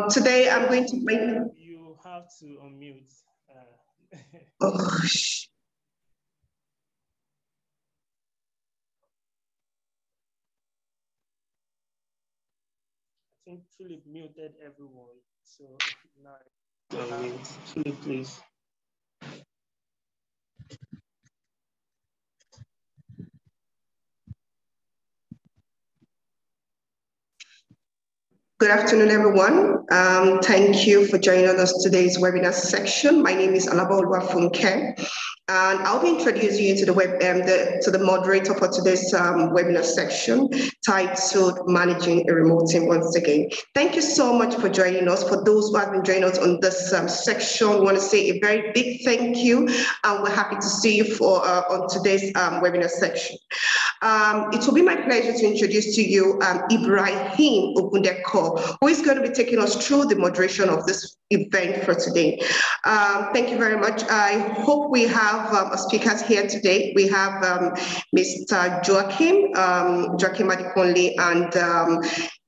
Today I'm going to bring... You have to unmute. Oh, I think Philip muted everyone. So now unmute. Philip, please. Good afternoon, everyone. Thank you for joining us today's webinar section. My name is Alaba Oluwafunke, and I'll be introducing you to the moderator for today's webinar section titled Managing a Remote Team once again. Thank you so much for joining us. For those who have been joining us on this section, we want to say a very big thank you, and we're happy to see you on today's webinar section. It will be my pleasure to introduce to you Ibrahim Ogundeko, who is going to be taking us through the moderation of this event for today. Thank you very much. I hope we have speakers here today. We have Mr. Joachim Adiponle and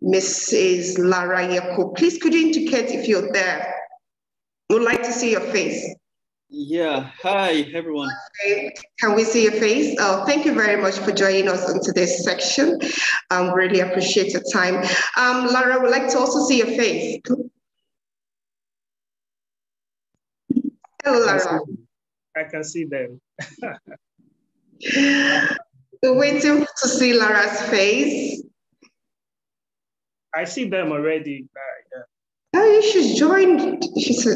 Mrs. Lara Yeko. Please, could you indicate if you're there? We'd like to see your face. Yeah, hi everyone. Okay. Can we see your face? Thank you very much for joining us on today's section. Really appreciate your time. Lara, would like to also see your face. Hello, Lara. I can see them. We're waiting to see Lara's face. I see them already. Yeah. Oh, she's joined. She's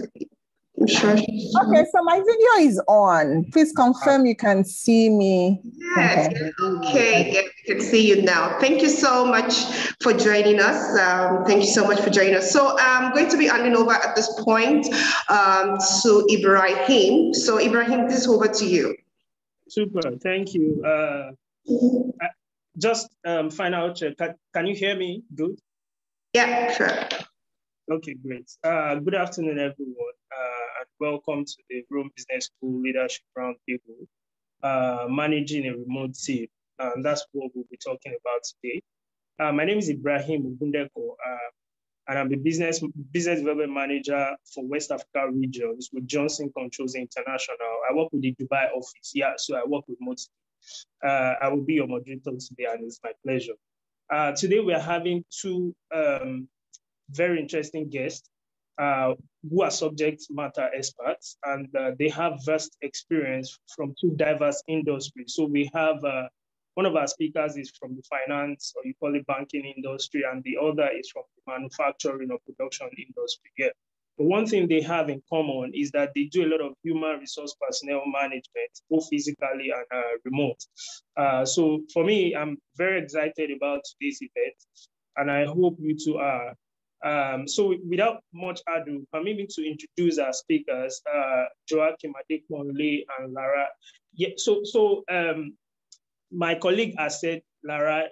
I'm sure. Okay, so my video is on. Please confirm you can see me. Yes, okay, yeah, we can see you now. Thank you so much for joining us. Thank you so much for joining us. So I'm going to be handing over at this point to Ibrahim. So Ibrahim, this is over to you. Super, thank you. Just final check. Can you hear me? Good? Yeah, sure. Okay, great. Good afternoon, everyone, and welcome to the Rome Business School Leadership Roundtable, managing a remote team. And that's what we'll be talking about today. My name is Ibrahim Ogundeko, and I'm the business development manager for West Africa regions with Johnson Controls International. I work with the Dubai office. Yeah, so I work remotely. I will be your moderator today, and it's my pleasure. Today we are having two very interesting guests who are subject matter experts, and they have vast experience from two diverse industries. So we have one of our speakers is from the finance, or you call it banking industry, and the other is from the manufacturing or production industry. Yeah. But one thing they have in common is that they do a lot of human resource personnel management, both physically and remote. So for me, I'm very excited about today's event, and I hope you two are. So without much ado, permit me to introduce our speakers, Joachim Adiponle and Lara. Yeah, so my colleague has said Lara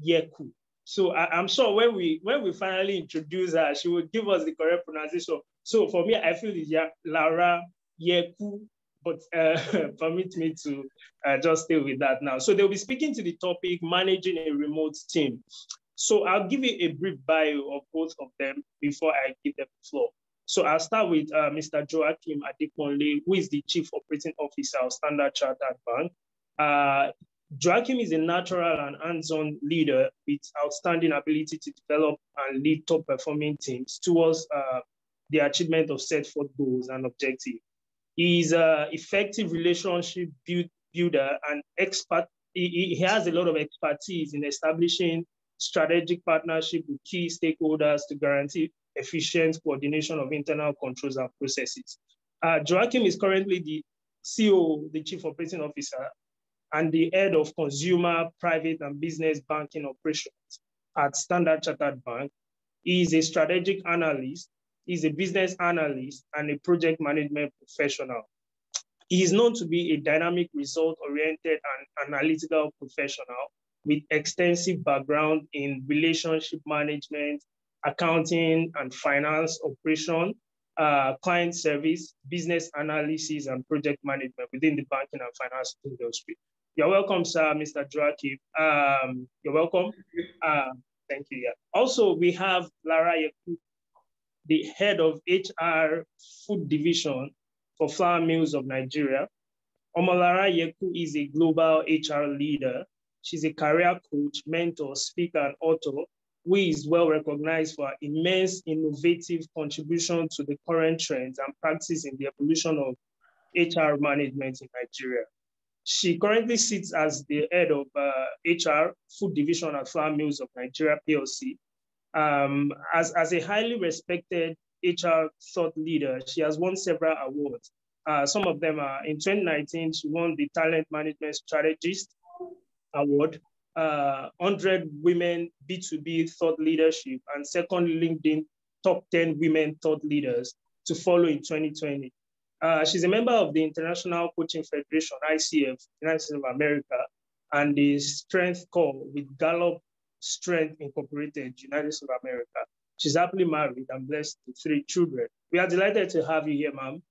Yeku. So I'm sure when we finally introduce her, she will give us the correct pronunciation. So for me, I feel it's Lara Yeku, but permit me to just stay with that now. So they'll be speaking to the topic, managing a remote team. So I'll give you a brief bio of both of them before I give them the floor. So I'll start with Mr. Joachim Adiponle, who is the Chief Operating Officer of Standard Chartered Bank. Joachim is a natural and hands-on leader with outstanding ability to develop and lead top-performing teams towards the achievement of set forth goals and objectives. He is an effective relationship builder and expert. He has a lot of expertise in establishing strategic partnership with key stakeholders to guarantee efficient coordination of internal controls and processes. Joachim is currently the CEO, the Chief Operating Officer, and the head of consumer, private, and business banking operations at Standard Chartered Bank. He is a strategic analyst, he's a business analyst, and a project management professional. He is known to be a dynamic, result-oriented, and analytical professional with extensive background in relationship management, accounting and finance operation, client service, business analysis, and project management within the banking and finance industry. You're welcome, sir, Mr. Joachim. You're welcome. Thank you. Yeah. Also, we have Lara Yeku, the head of HR Food Division for Flour Mills of Nigeria. Omolara Yeku is a global HR leader. She's a career coach, mentor, speaker, and author who is well recognized for her immense innovative contribution to the current trends and practice in the evolution of HR management in Nigeria. She currently sits as the head of HR Food Division at Flour Mills of Nigeria PLC. As a highly respected HR thought leader, she has won several awards. Some of them are in 2019, she won the Talent Management Strategist Award, 100 Women B2B Thought Leadership, and second LinkedIn Top 10 Women Thought Leaders to follow in 2020. She's a member of the International Coaching Federation, ICF, United States of America, and the Strength Corps with Gallup Strength Incorporated, United States of America. She's happily married and blessed with 3 children. We are delighted to have you here, ma'am.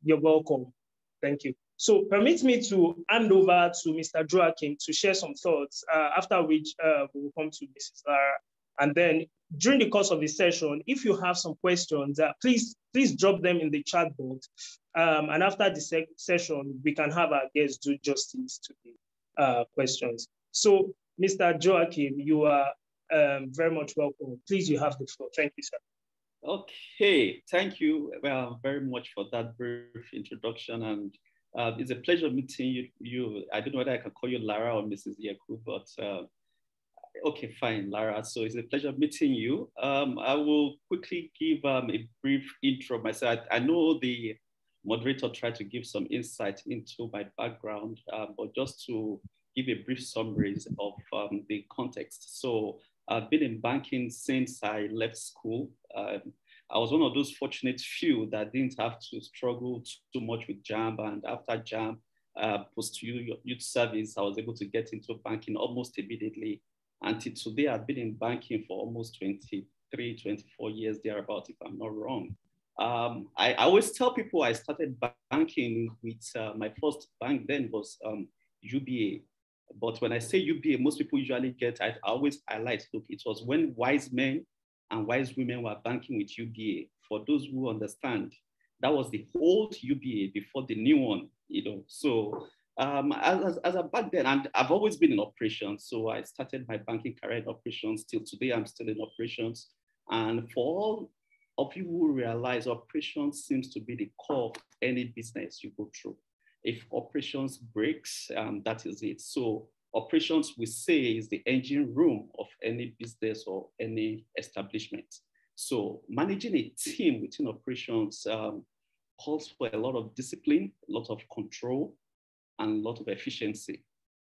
You're welcome. Thank you. So permit me to hand over to Mr. Joachim to share some thoughts, after which we will come to Mrs. Lara. And then during the course of the session, if you have some questions, please drop them in the chat box. And after the session, we can have our guests do justice to the questions. So Mr. Joachim, you are very much welcome. Please, you have the floor. Thank you, sir. Okay, thank you very much for that brief introduction. And it's a pleasure meeting you. I don't know whether I can call you Lara or Mrs. Yeku, but okay, fine, Lara. So it's a pleasure meeting you. I will quickly give a brief intro myself. I know the moderator tried to give some insight into my background, but just to give a brief summary of the context. So I've been in banking since I left school. I was one of those fortunate few that didn't have to struggle too much with JAMB. And after JAMB, post-youth service, I was able to get into banking almost immediately. Until today, I've been in banking for almost 23, 24 years, thereabout, if I'm not wrong. I always tell people I started banking with my first bank then was UBA. But when I say UBA, most people usually get, I always highlight, look, it was when wise men and wise women were banking with UBA. For those who understand, that was the old UBA before the new one, you know. So as a back then, and I've always been in operations. So I started my banking career in operations. Till today, I'm still in operations. And for all of you who realize operations seems to be the core of any business you go through. If operations breaks, that is it. So operations, we say, is the engine room of any business or any establishment. So managing a team within operations calls for a lot of discipline, a lot of control, and a lot of efficiency.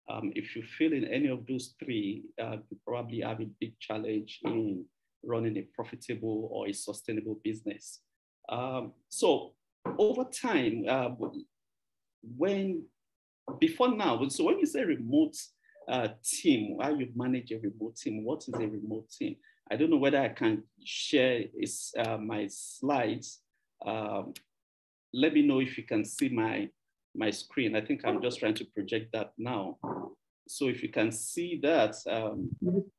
If you fail in any of those three, you probably have a big challenge in running a profitable or a sustainable business. So over time, before now, so when you say remote team, how you manage a remote team, what is a remote team? I don't know whether I can share my slides. Let me know if you can see my screen. I think I'm just trying to project that now. So if you can see that.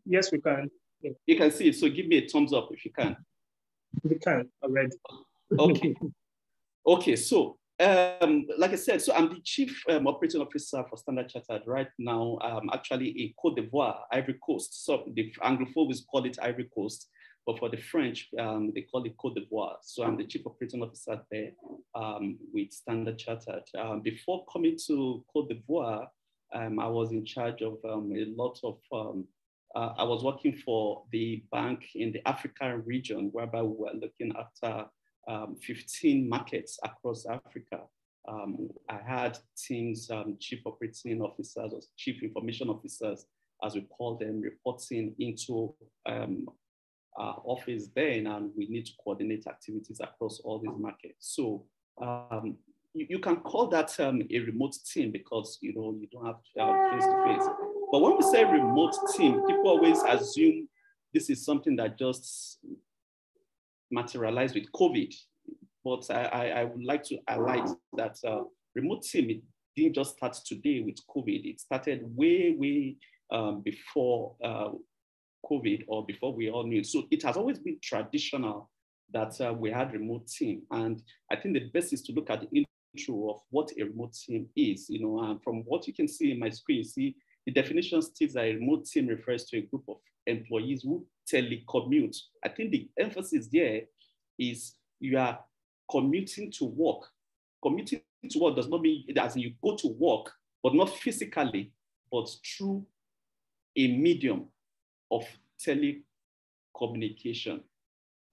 Yes, we can. You can see it, so give me a thumbs up if you can. We can already. Okay. Okay, so like I said, so I'm the Chief Operating Officer for Standard Chartered right now. Actually in Côte d'Ivoire, Ivory Coast. So the Anglophobes call it Ivory Coast, but for the French, they call it Côte d'Ivoire. So I'm the Chief Operating Officer there with Standard Chartered. Before coming to Côte d'Ivoire, I was in charge of a lot of, I was working for the bank in the African region, whereby we were looking after 15 markets across Africa. I had teams, chief operating officers or chief information officers, as we call them, reporting into our office then, and we need to coordinate activities across all these markets. So you can call that a remote team because you don't have face to face. But when we say remote team, people always assume this is something that just materialized with COVID. But I would like to highlight that remote team, it didn't just start today with COVID. It started way before COVID or before we all knew. So it has always been traditional that we had remote team. And I think the best is to look at the intro of what a remote team is. And from what you can see in my screen, you see the definition states that a remote team refers to a group of employees who telecommute. I think the emphasis there is you are commuting to work. Commuting to work does not mean that you go to work, but not physically, but through a medium of telecommunication.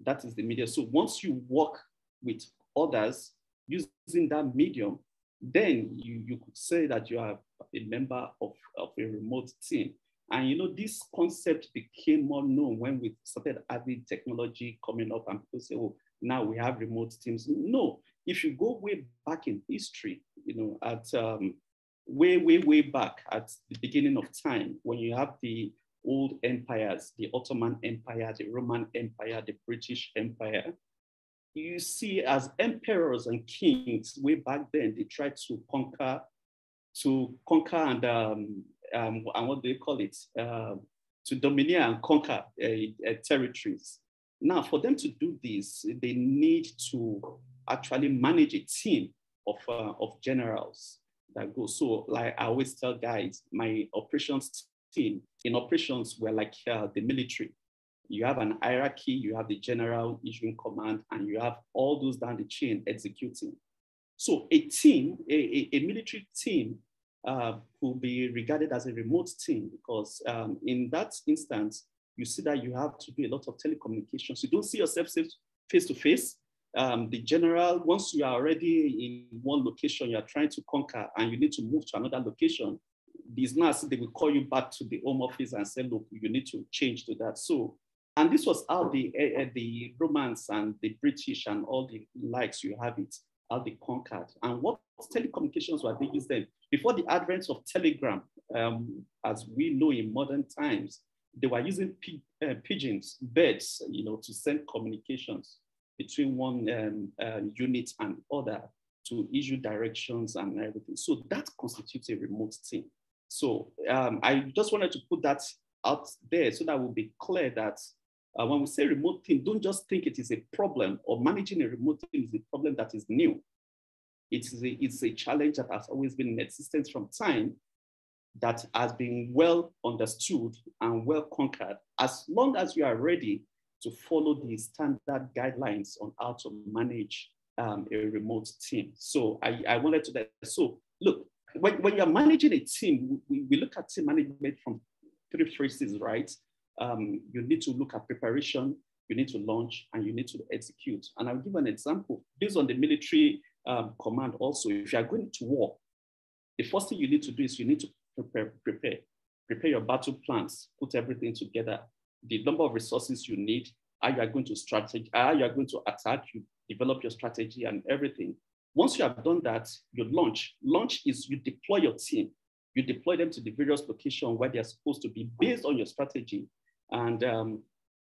That is the medium. So once you work with others using that medium, then you could say that you are a member of a remote team. And this concept became more known when we started having technology coming up and people say, oh, now we have remote teams. No, if you go way back in history, at way back at the beginning of time, when you have the old empires, the Ottoman Empire, the Roman Empire, the British Empire, you see as emperors and kings way back then, they tried to conquer and what do they call it? To domineer and conquer territories. Now, for them to do this, they need to actually manage a team of generals that go. So, like I always tell guys, my operations team in operations were like the military. You have an hierarchy, you have the general issuing command, and you have all those down the chain executing. So a team, a military team will be regarded as a remote team because in that instance, you see that you have to do a lot of telecommunications. You don't see yourself face to face. The general, once you are already in one location, you are trying to conquer and you need to move to another location, these nurses, they will call you back to the home office and say, look, you need to change to that. So, and this was how the Romans and the British and all the likes, you have it, how they conquered. And what telecommunications were they used then? Before the advent of telegram, as we know in modern times, they were using pigeons, birds, to send communications between one unit and other to issue directions and everything. So that constitutes a remote team. So I just wanted to put that out there so that we'll be clear that when we say remote team, don't just think it is a problem or managing a remote team is a problem that is new. It's a challenge that has always been in existence from time that has been well understood and well conquered as long as you are ready to follow the standard guidelines on how to manage a remote team. So I wanted to, so look, when you're managing a team, we look at team management from three phases, right? You need to look at preparation, you need to launch, and you need to execute. And I'll give an example. Based on the military command also, if you are going to war, the first thing you need to do is you need to prepare your battle plans, put everything together, the number of resources you need, how you are going to strategy, how you are going to attack, you develop your strategy and everything. Once you have done that, you launch. Launch is you deploy your team. You deploy them to the various locations where they are supposed to be based on your strategy. And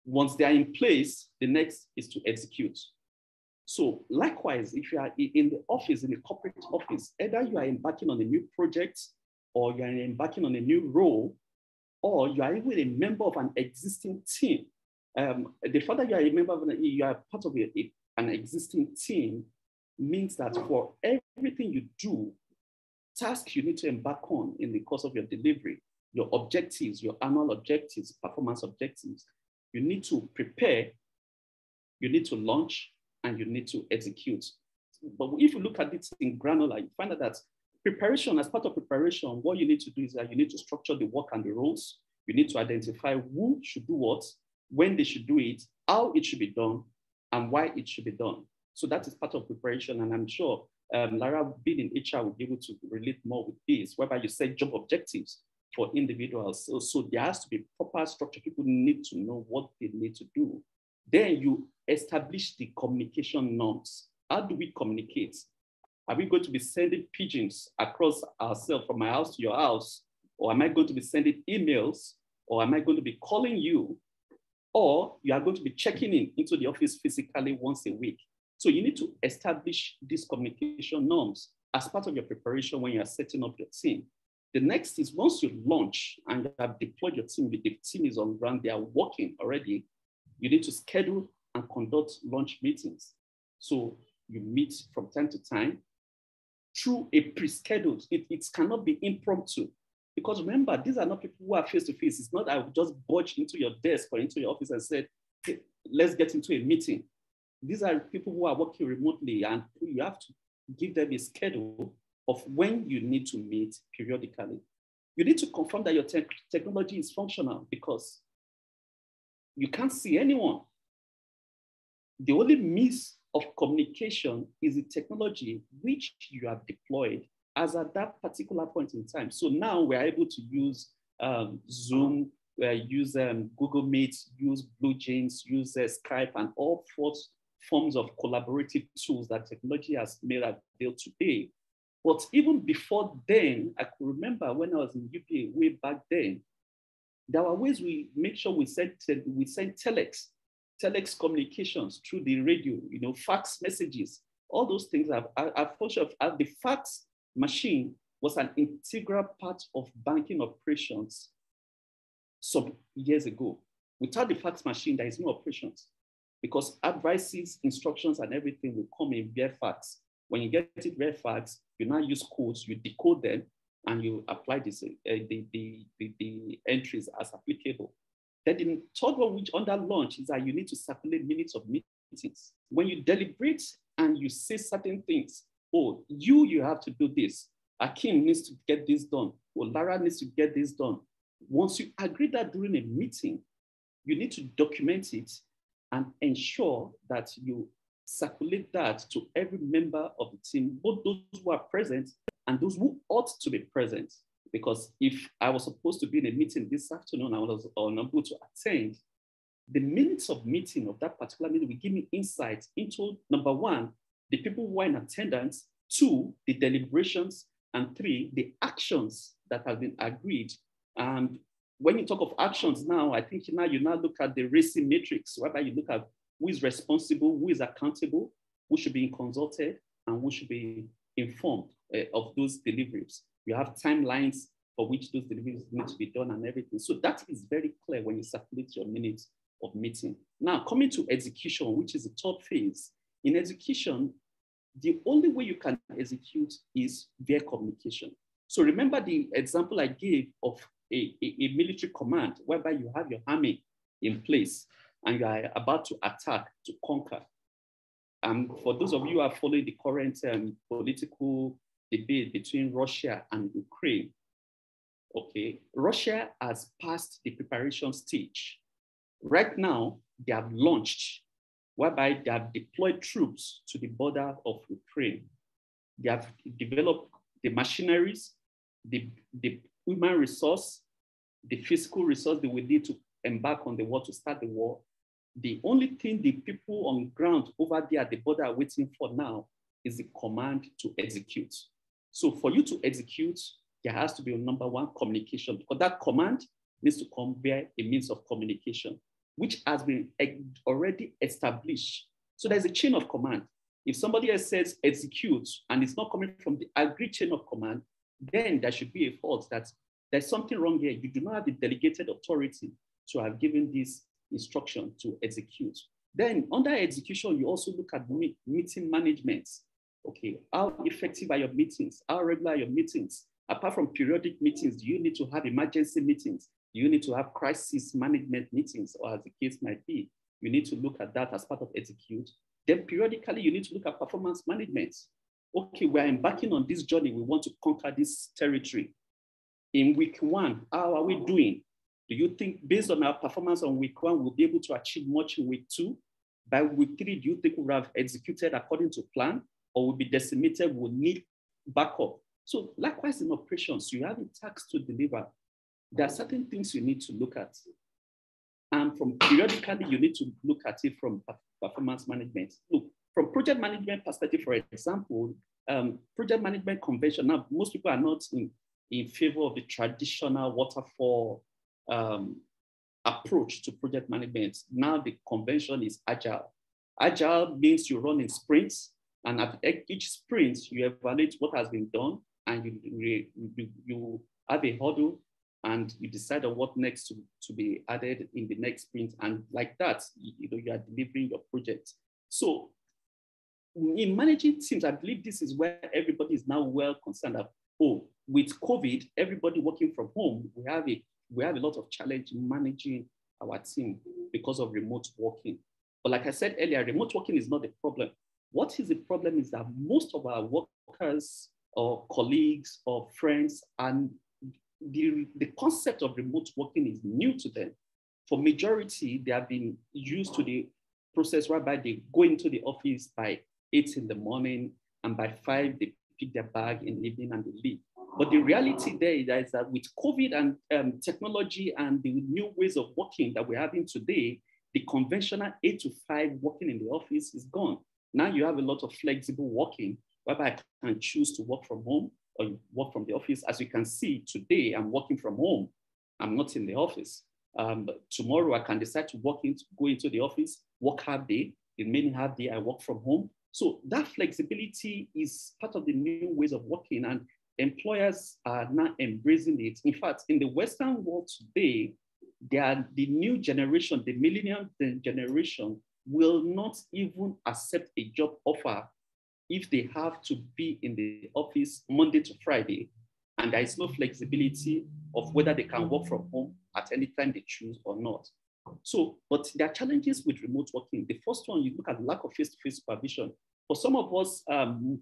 once they are in place, the next is to execute. So likewise, if you are in the office, in the corporate office, either you are embarking on a new project or you are embarking on a new role, or you are even a member of an existing team. The fact that you are a member of you are part of an existing team means that for everything you do, tasks you need to embark on in the course of your delivery, your objectives, your annual objectives, performance objectives, you need to prepare, you need to launch, and you need to execute. But if you look at it in granular, you find out that preparation, as part of preparation, what you need to do is that you need to structure the work and the roles. You need to identify who should do what, when they should do it, how it should be done, and why it should be done. So that is part of preparation. And I'm sure Lara, being in HR, will be able to relate more with this, whereby you set job objectives for individuals. So there has to be proper structure. People need to know what they need to do. Then you establish the communication norms. How do we communicate? Are we going to be sending pigeons across ourselves from my house to your house? Or am I going to be sending emails? Or am I going to be calling you? Or you are going to be checking into the office physically once a week. So you need to establish these communication norms as part of your preparation when you are setting up your team. The next is once you launch and you have deployed your team, the team is on ground, they are working already, you need to schedule and conduct launch meetings. So you meet from time to time through a pre-scheduled, it cannot be impromptu. Because remember, these are not people who are face-to-face. It's not I will just budge into your desk or into your office and said, hey, let's get into a meeting. These are people who are working remotely, and you have to give them a schedule of when you need to meet periodically. You need to confirm that your technology is functional, because you can't see anyone. The only means of communication is the technology which you have deployed as at that particular point in time. So now we're able to use Zoom, use Google Meet, use BlueJeans, use Skype, and all forms of collaborative tools that technology has made available today. But even before then, I could remember when I was in UPA way back then, there were ways we make sure we send telex communications through the radio, fax messages, all those things. The fax machine was an integral part of banking operations some years ago. Without the fax machine, there is no operations, because advices, instructions, and everything will come in via fax. When you get it via fax, you now use codes, you decode them, and you apply the entries as applicable. Then the third one, which under launch, is that you need to circulate minutes of meetings. When you deliberate and you say certain things, oh, you have to do this. Akim needs to get this done. Or Lara needs to get this done. Once you agree that during a meeting, you need to document it and ensure that you circulate that to every member of the team, both those who are present and those who ought to be present. Because if I was supposed to be in a meeting this afternoon, I was unable to attend, the minutes of meeting of that particular meeting will give me insight into, number one, the people who are in attendance, two, the deliberations, and three, the actions that have been agreed. And when you talk of actions now, I think you now look at the RACI matrix, whereby you look at who is responsible, who is accountable, who should be consulted, and who should be informed of those deliveries. You have timelines for which those deliveries need to be done and everything. So that is very clear when you circulate your minutes of meeting. Now, coming to execution, which is the third phase. In execution, the only way you can execute is via communication. So remember the example I gave of a military command, whereby you have your army in place and you are about to attack, to conquer. For those of you who are following the current political debate between Russia and Ukraine, okay, Russia has passed the preparation stage. Right now, they have launched, whereby they have deployed troops to the border of Ukraine. They have developed the machineries, the human resource, the physical resource they will need to embark on the war, to start the war. The only thing the people on ground over there at the border are waiting for now is the command to execute. So for you to execute, there has to be, number one, communication, because that command needs to come via a means of communication, which has been already established. So there's a chain of command. If somebody else says execute and it's not coming from the agreed chain of command, then there should be a fault that there's something wrong here. You do not have the delegated authority to have given this instruction to execute. Then under execution, you also look at meeting management. Okay, how effective are your meetings? How regular are your meetings? Apart from periodic meetings, do you need to have emergency meetings? Do you need to have crisis management meetings, or as the case might be? You need to look at that as part of execute. Then periodically, you need to look at performance management. Okay, we're embarking on this journey. We want to conquer this territory. In week one, how are we doing? Do you think based on our performance on week one, we'll be able to achieve much in week two? By week three, do you think we'll have executed according to plan, or will be decimated, we'll need backup? So likewise in operations, you have a task to deliver. There are certain things you need to look at. And from periodically, you need to look at it from performance management. Look, from project management perspective, for example, project management convention, now most people are not in favor of the traditional waterfall approach to project management. Now the convention is agile. Agile means you run in sprints, and at each sprint, you evaluate what has been done, and you have a huddle, and you decide on what next to be added in the next sprint. And like that, you are delivering your project. So in managing teams, I believe this is where everybody is now well concerned of, oh, with COVID, everybody working from home, we have a lot of challenge in managing our team because of remote working. But like I said earlier, remote working is not the problem. What is the problem is that most of our workers or colleagues or friends, and the concept of remote working is new to them. For majority, they have been used to the process whereby they go into the office by 8 in the morning, and by 5, they pick their bag in the evening and they leave. But the reality there is that with COVID and technology and the new ways of working that we're having today, the conventional 8 to 5 working in the office is gone. Now you have a lot of flexible working, whereby I can choose to work from home or work from the office. As you can see today, I'm working from home. I'm not in the office. But tomorrow I can decide to go into the office, work half day. The remaining half day I work from home. So that flexibility is part of the new ways of working, and employers are now embracing it. In fact, in the Western world today, the new generation, the millennial generation, will not even accept a job offer if they have to be in the office Monday to Friday, and there is no flexibility of whether they can work from home at any time they choose or not. So, but there are challenges with remote working. The first one, you look at lack of face-to-face supervision. For some of us,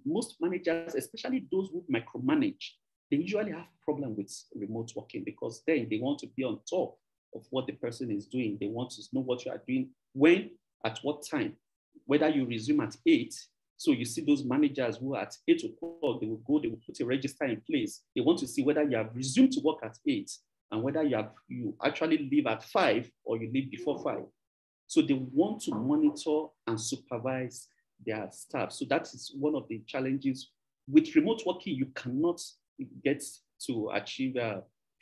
most managers, especially those who micromanage, they usually have problem with remote working, because then they want to be on top of what the person is doing. They want to know what you are doing, when, at what time, whether you resume at 8. So you see those managers who at 8 o'clock, they will put a register in place. They want to see whether you have resumed to work at 8 and whether you actually leave at 5 or you leave before 5. So they want to monitor and supervise their staff. So that is one of the challenges. With remote working, you cannot get to achieve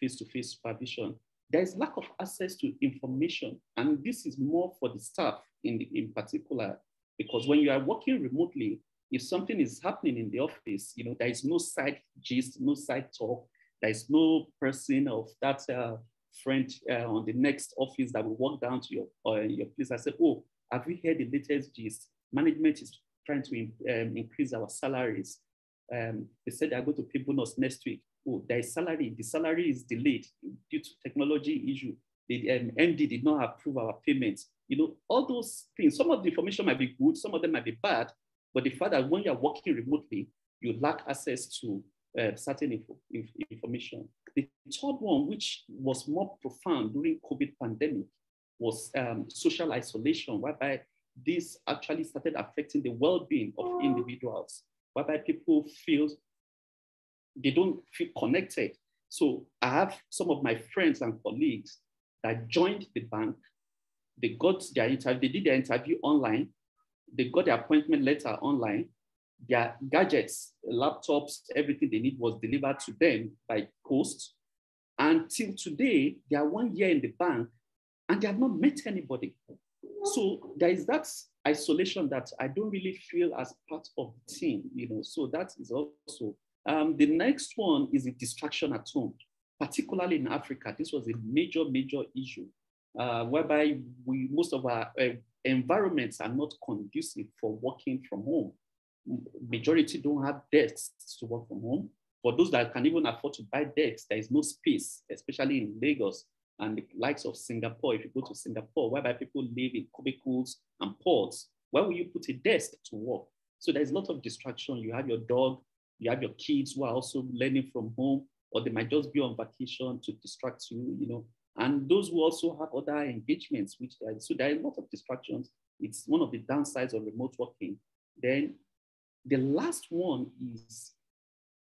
face-to-face supervision. There is lack of access to information, and this is more for the staff in particular, because when you are working remotely, if something is happening in the office, there is no side gist, no side talk. There is no person of that friend on the next office that will walk down to your place and say, oh, have we heard the latest gist? Management is trying to increase our salaries. They said they're going to pay bonus next week. Oh, there is salary. The salary is delayed due to technology issue. The MD did not approve our payments. All those things. Some of the information might be good, some of them might be bad, but the fact that when you're working remotely, you lack access to certain information. The third one, which was more profound during COVID pandemic, was social isolation, whereby this actually started affecting the well-being of individuals, whereby people feel they don't feel connected. So I have some of my friends and colleagues that joined the bank. They got their interview, they did their interview online, they got their appointment letter online, their gadgets, laptops, everything they need was delivered to them by post. Until today, they are 1 year in the bank and they have not met anybody. So there is that isolation that I don't really feel as part of the team, so that is also. The next one is a distraction at home, particularly in Africa. This was a major issue, whereby most of our environments are not conducive for working from home. Majority don't have desks to work from home. For those that can even afford to buy desks, there is no space, especially in Lagos and the likes of Singapore. If you go to Singapore, whereby people live in cubicles and pods, where will you put a desk to work? So there's a lot of distraction. You have your dog, you have your kids who are also learning from home, or they might just be on vacation to distract you, And those who also have other engagements, so there are a lot of distractions. It's one of the downsides of remote working. Then the last one is,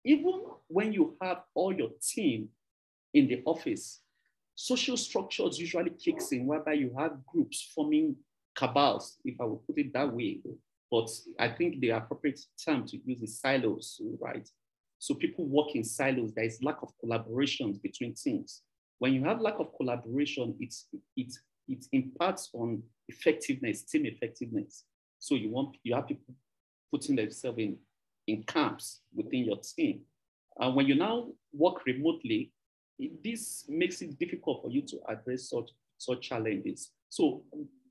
even when you have all your team in the office, social structures usually kicks in, whereby you have groups forming cabals, if I would put it that way. But I think the appropriate term to use is silos, right? So people work in silos. There is lack of collaborations between teams. When you have lack of collaboration, it impacts on effectiveness, team effectiveness. So you have people putting themselves in camps within your team. When you now work remotely, this makes it difficult for you to address such challenges. So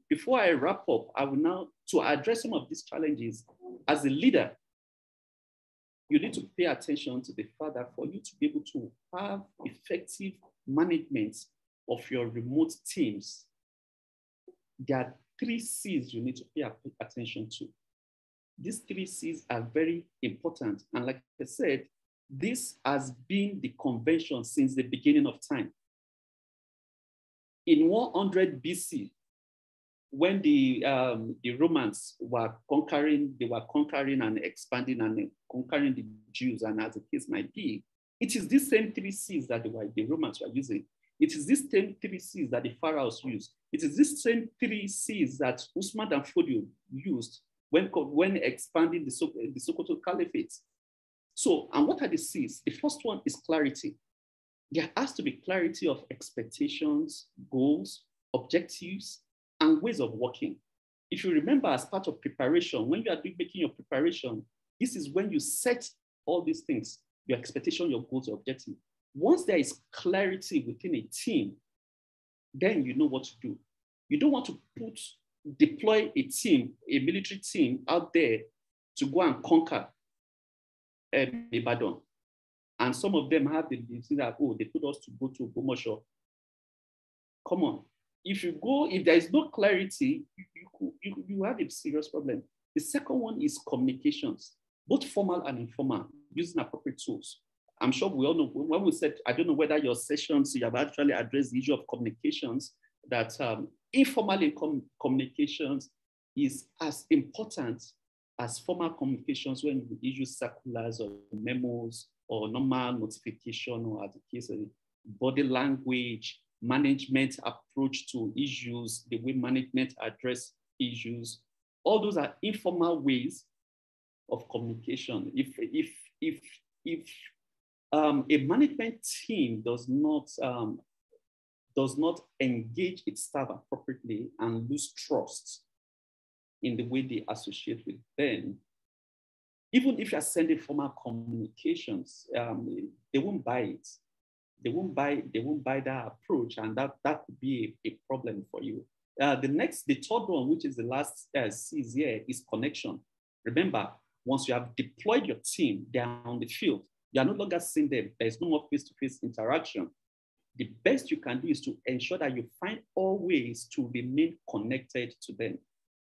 before I wrap up, I will now, to address some of these challenges, as a leader, you need to pay attention to the fact that for you to be able to have effective management of your remote teams, there are 3 C's you need to pay attention to. These 3 C's are very important. And like I said, this has been the convention since the beginning of time. In 100 BC, when the Romans were conquering, and expanding and conquering the Jews, and as the case might be, it is these same 3 C's that the Romans were using. It is these same 3 C's that the pharaohs used. It is these same 3 C's that Usman Dan Fodio used when expanding the Sokoto Caliphate. So, and what are the C's? The first one is clarity. There has to be clarity of expectations, goals, objectives, and ways of working. If you remember, as part of preparation, when you are making your preparation, this is when you set all these things, your expectation, your goals, your objective. Once there is clarity within a team, then you know what to do. You don't want to deploy a team, a military team out there to go and conquer Ibadan. And some of them have the thing that, oh, they put us to go to Ogbomoso. Come on. If there is no clarity, you have a serious problem. The second one is communications, both formal and informal, using appropriate tools. I'm sure we all know, when we said, I don't know whether your sessions, you have actually addressed the issue of communications, that informal communications is as important as formal communications when you issue circulars or memos or normal notification, or as the case of body language, management approach to issues, the way management address issues. All those are informal ways of communication. If a management team does not engage its staff appropriately and lose trust in the way they associate with them, even if you're sending formal communications, they won't buy it. They won't buy that approach, and that could be a problem for you. The third one, which is the last C here, is connection. Remember, once you have deployed your team, they are on the field. You are no longer seeing them. There's no more face-to-face interaction. The best you can do is to ensure that you find all ways to remain connected to them.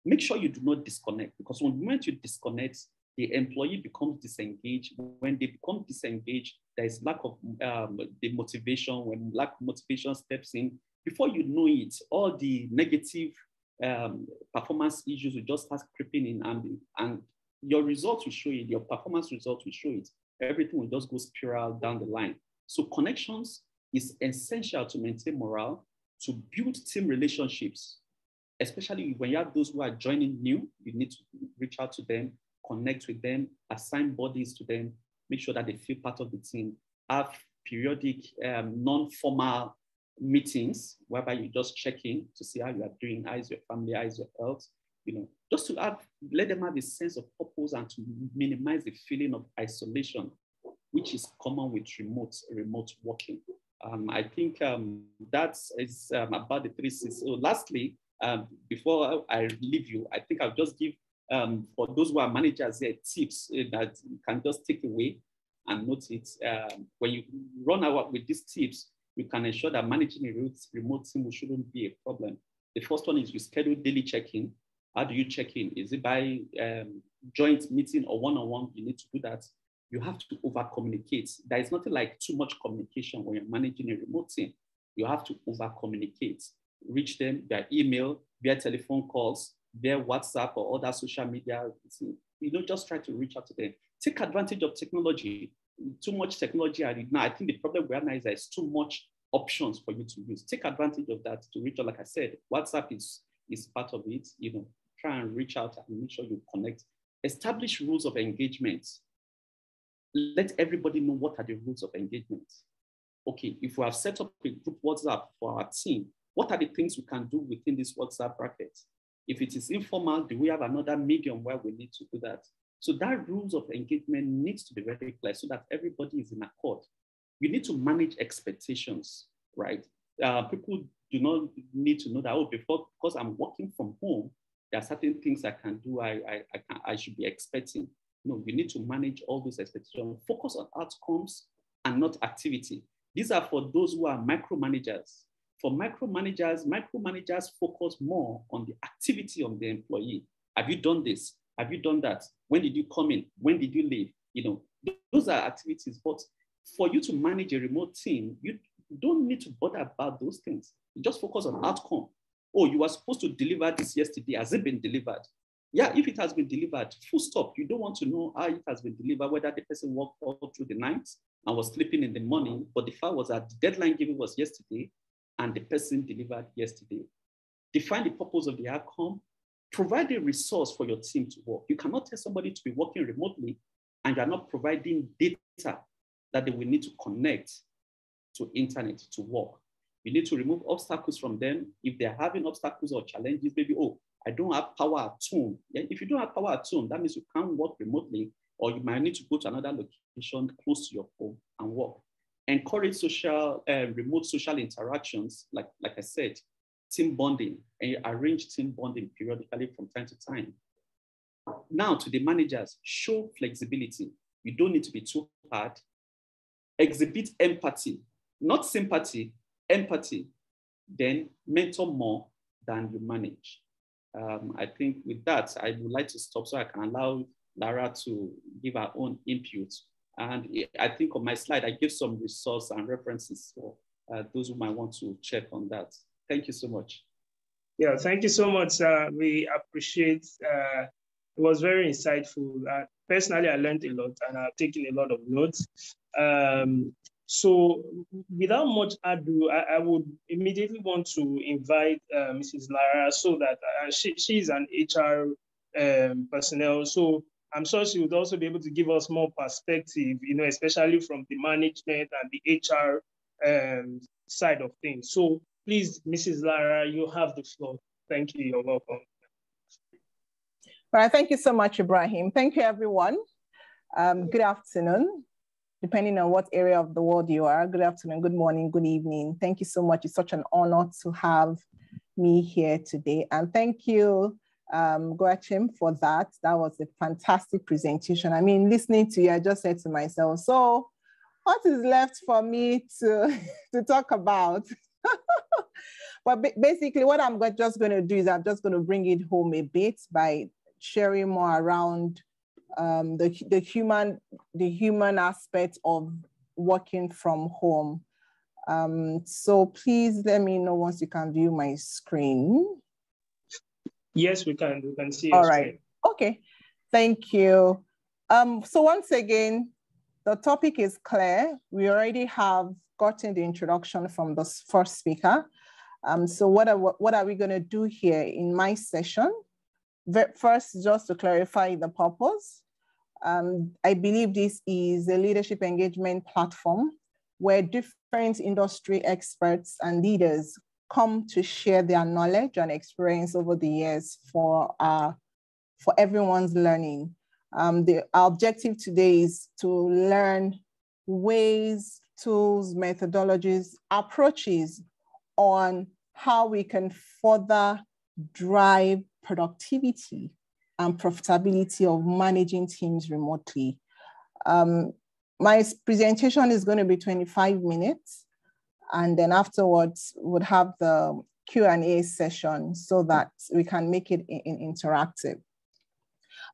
Make sure you do not disconnect, because when the moment you disconnect, the employee becomes disengaged. When they become disengaged, there is lack of the motivation. When lack of motivation steps in, before you know it, all the negative performance issues will just start creeping in, and your results will show it, your performance results will show it. Everything will just go spiral down the line. So connections is essential to maintain morale, to build team relationships, especially when you have those who are joining new. You need to reach out to them, connect with them, assign bodies to them, make sure that they feel part of the team, have periodic non-formal meetings whereby you just check in to see how you are doing, how is your family, how is your health, just to let them have a sense of purpose and to minimize the feeling of isolation, which is common with remote working. I think that is about the 3 C's. So lastly, before I leave you, I think I'll just give, for those who are managers here, tips that you can just take away and note it. When you run out with these tips, you can ensure that managing a remote team shouldn't be a problem. The first one is you schedule daily check-in. How do you check in? Is it by joint meeting or one-on-one? You need to do that. You have to over-communicate. There is nothing like too much communication when you're managing a remote team. You have to over-communicate. Reach them via email, via telephone calls, via WhatsApp or other social media. Just try to reach out to them. Take advantage of technology. Too much technology now. I think the problem we have now is there's too much options for you to use. Take advantage of that to reach out. Like I said, WhatsApp is part of it. Try and reach out and make sure you connect. Establish rules of engagement. Let everybody know what are the rules of engagement. Okay, if we have set up a group WhatsApp for our team, what are the things we can do within this WhatsApp bracket? If it is informal, do we have another medium where we need to do that? So that rules of engagement needs to be very clear so that everybody is in accord. you need to manage expectations, right? People do not need to know that, oh, because I'm working from home, there are certain things I can do, I should be expecting. No, you need to manage all those expectations. Focus on outcomes and not activity. These are for those who are micromanagers. For micromanagers focus more on the activity of the employee. Have you done this? Have you done that? When did you come in? When did you leave? You know, those are activities. But for you to manage a remote team, you don't need to bother about those things. You just focus on outcome. Oh, you were supposed to deliver this yesterday. Has it been delivered? Yeah, if it has been delivered, full stop. You don't want to know how it has been delivered, whether the person worked all through the night and was sleeping in the morning, but the fact was that the deadline given was yesterday and the person delivered yesterday. Define the purpose of the outcome. Provide a resource for your team to work. You cannot tell somebody to be working remotely and you're not providing data that they will need to connect to internet to work. You need to remove obstacles from them. If they're having obstacles or challenges, maybe, oh, I don't have power at home. Yeah? If you don't have power at home, that means you can't work remotely, or you might need to go to another location close to your home and work. Encourage remote social interactions, like I said, team bonding, and you arrange team bonding periodically from time to time. Now to the managers, show flexibility. You don't need to be too hard. Exhibit empathy, not sympathy, empathy. Then mentor more than you manage. I think with that, I would like to stop so I can allow Lara to give her own input. And I think on my slide, I give some resources and references for those who might want to check on that. Thank you so much. Yeah, thank you so much. We appreciate, it was very insightful. Personally, I learned a lot and I've taken a lot of notes. So without much ado, I would immediately want to invite Mrs. Lara so that she's an HR personnel. So I'm sure she would also be able to give us more perspective, you know, especially from the management and the HR side of things. So please, Mrs. Lara, you have the floor. Thank you. You're welcome. All right. Thank you so much, Ibrahim. Thank you, everyone. Good afternoon, depending on what area of the world you are. Good afternoon, good morning, good evening. Thank you so much. It's such an honor to have me here today. And thank you, Goachim, for that. That was a fantastic presentation. I mean, listening to you, I just said to myself, so what is left for me to talk about? But basically what I'm just going to do is I'm just going to bring it home a bit by sharing more around the human aspect of working from home. So please let me know once you can view my screen. Yes, we can. We can see. All right. Okay. Thank you. So once again, the topic is clear. We already have gotten the introduction from the first speaker. So what are we going to do here in my session? First, just to clarify the purpose. I believe this is a leadership engagement platform where different industry experts and leaders come to share their knowledge and experience over the years for everyone's learning. Our objective today is to learn ways, tools, methodologies, approaches on how we can further drive productivity and profitability of managing teams remotely. My presentation is going to be 25 minutes, and then afterwards we'll have the Q&A session so that we can make it interactive.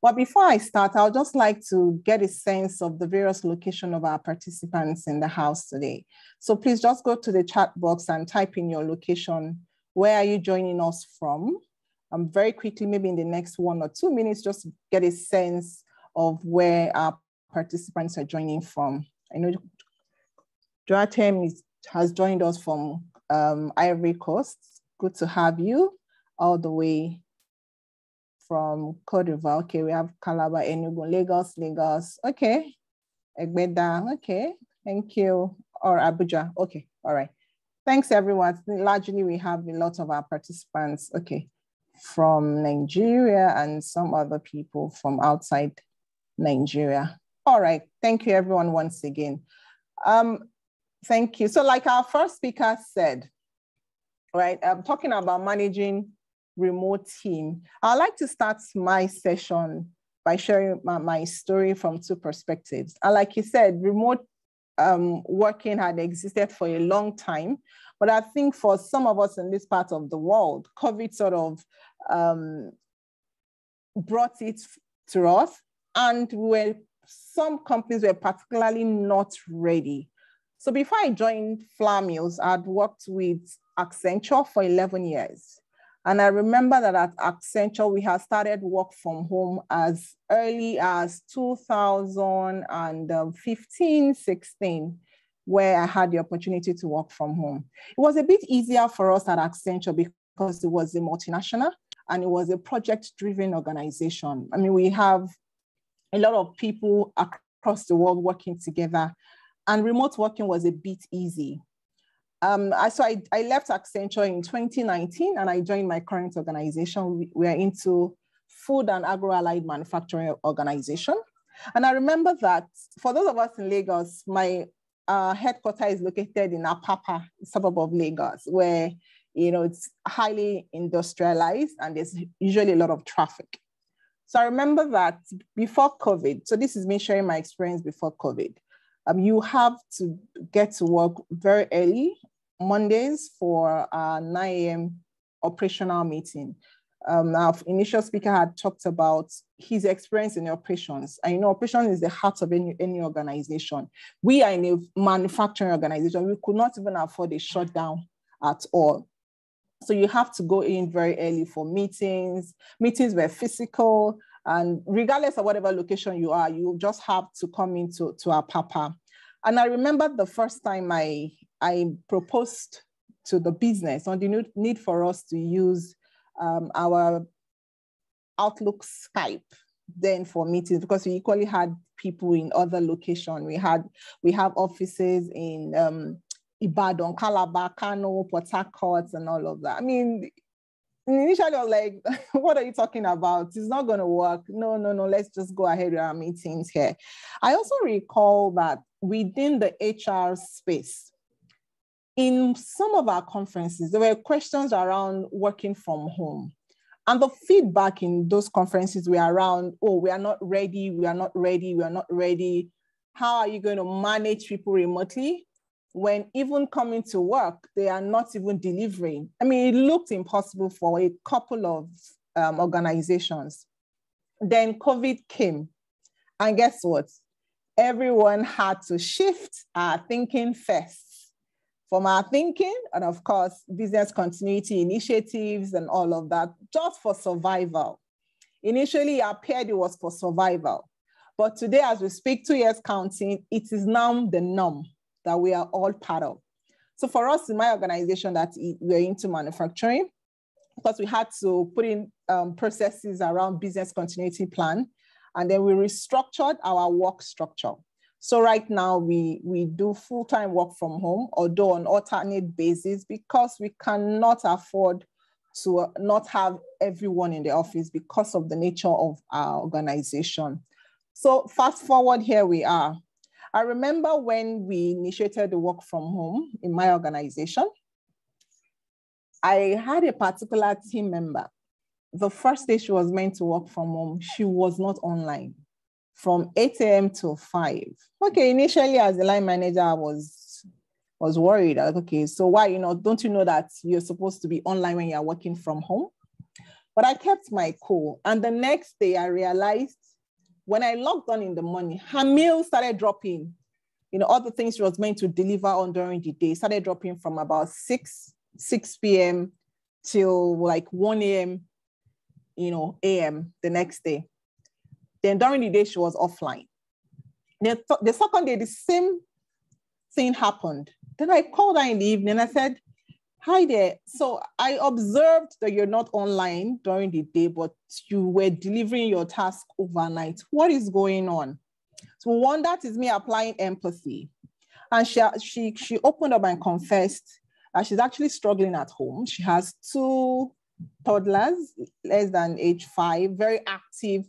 But before I start, I'd just like to get a sense of the various locations of our participants in the house today. So please just go to the chat box and type in your location. Where are you joining us from? Very quickly, maybe in the next 1 or 2 minutes, just get a sense of where our participants are joining from. I know Joachim has joined us from Ivory Coast. Good to have you all the way from Côte d'Ivoire. Okay, we have Calabar, Enugu, Lagos. Okay, Egbeda. Okay, thank you. Or Abuja. Okay, all right. Thanks, everyone. Largely, we have a lot of our participants, okay, from Nigeria and some other people from outside Nigeria. All right, thank you, everyone, once again. Thank you. So like our first speaker said, right, I'm talking about managing remote team. I'd like to start my session by sharing my story from two perspectives. And like you said, remote working had existed for a long time, but I think for some of us in this part of the world, COVID sort of brought it to us, and some companies were particularly not ready. So before I joined Flour Mills, I'd worked with Accenture for 11 years. And I remember that at Accenture, we had started work from home as early as 2015, 16, where I had the opportunity to work from home. It was a bit easier for us at Accenture because it was a multinational and it was a project-driven organization. I mean, we have a lot of people across the world working together, and remote working was a bit easy. So I left Accenture in 2019 and I joined my current organization. We are into food and agro-allied manufacturing organization. And I remember that for those of us in Lagos, my headquarters is located in Apapa, suburb of Lagos, where it's highly industrialized and there's usually a lot of traffic. So I remember that before COVID, so this is me sharing my experience before COVID, you have to get to work very early, Mondays for a 9 a.m. operational meeting. Our initial speaker had talked about his experience in operations. And operations is the heart of any organization. We are in a manufacturing organization. We could not even afford a shutdown at all. So you have to go in very early for meetings. Meetings were physical, and regardless of whatever location you are, you just have to come into Apapa. And I remember the first time I proposed to the business on the need for us to use our Outlook Skype then for meetings, because we equally had people in other locations. We have offices in Ibadan, Calabar, Kano, Port Harcourt, and all of that. I mean, initially I was like, what are you talking about? It's not going to work. No, let's just go ahead with our meetings here. I also recall that within the HR space, in some of our conferences, there were questions around working from home. And the feedback in those conferences were around, we are not ready. How are you going to manage people remotely when even coming to work, they are not even delivering? I mean, it looked impossible for a couple of organizations. Then COVID came, and guess what? Everyone had to shift our thinking first. From our thinking, and of course, business continuity initiatives and all of that, just for survival. Initially, it appeared it was for survival. But today, as we speak, 2 years counting, it is now the norm that we are all part of. So for us in my organization that we're into manufacturing, because we had to put in processes around business continuity plan, and then we restructured our work structure. So right now we do full-time work from home, although on alternate basis, because we cannot afford to not have everyone in the office because of the nature of our organization. So fast forward, here we are. I remember when we initiated the work from home in my organization, I had a particular team member. The first day she was meant to work from home, she was not online from 8 a.m. till 5. Okay, initially as the line manager, I was worried. Like, okay, so why, don't you know that you're supposed to be online when you're working from home? But I kept my cool. And the next day I realized when I logged on in the morning, her mail started dropping. All the things she was meant to deliver on during the day started dropping from about 6 p.m. till like 1 a.m., a.m. the next day. Then during the day, she was offline. The second day, the same thing happened. Then I called her in the evening. I said, hi there. So I observed that you're not online during the day, but you were delivering your task overnight. What is going on? So one, that is me applying empathy. And she opened up and confessed that she's actually struggling at home. She has 2 toddlers, less than age 5, very active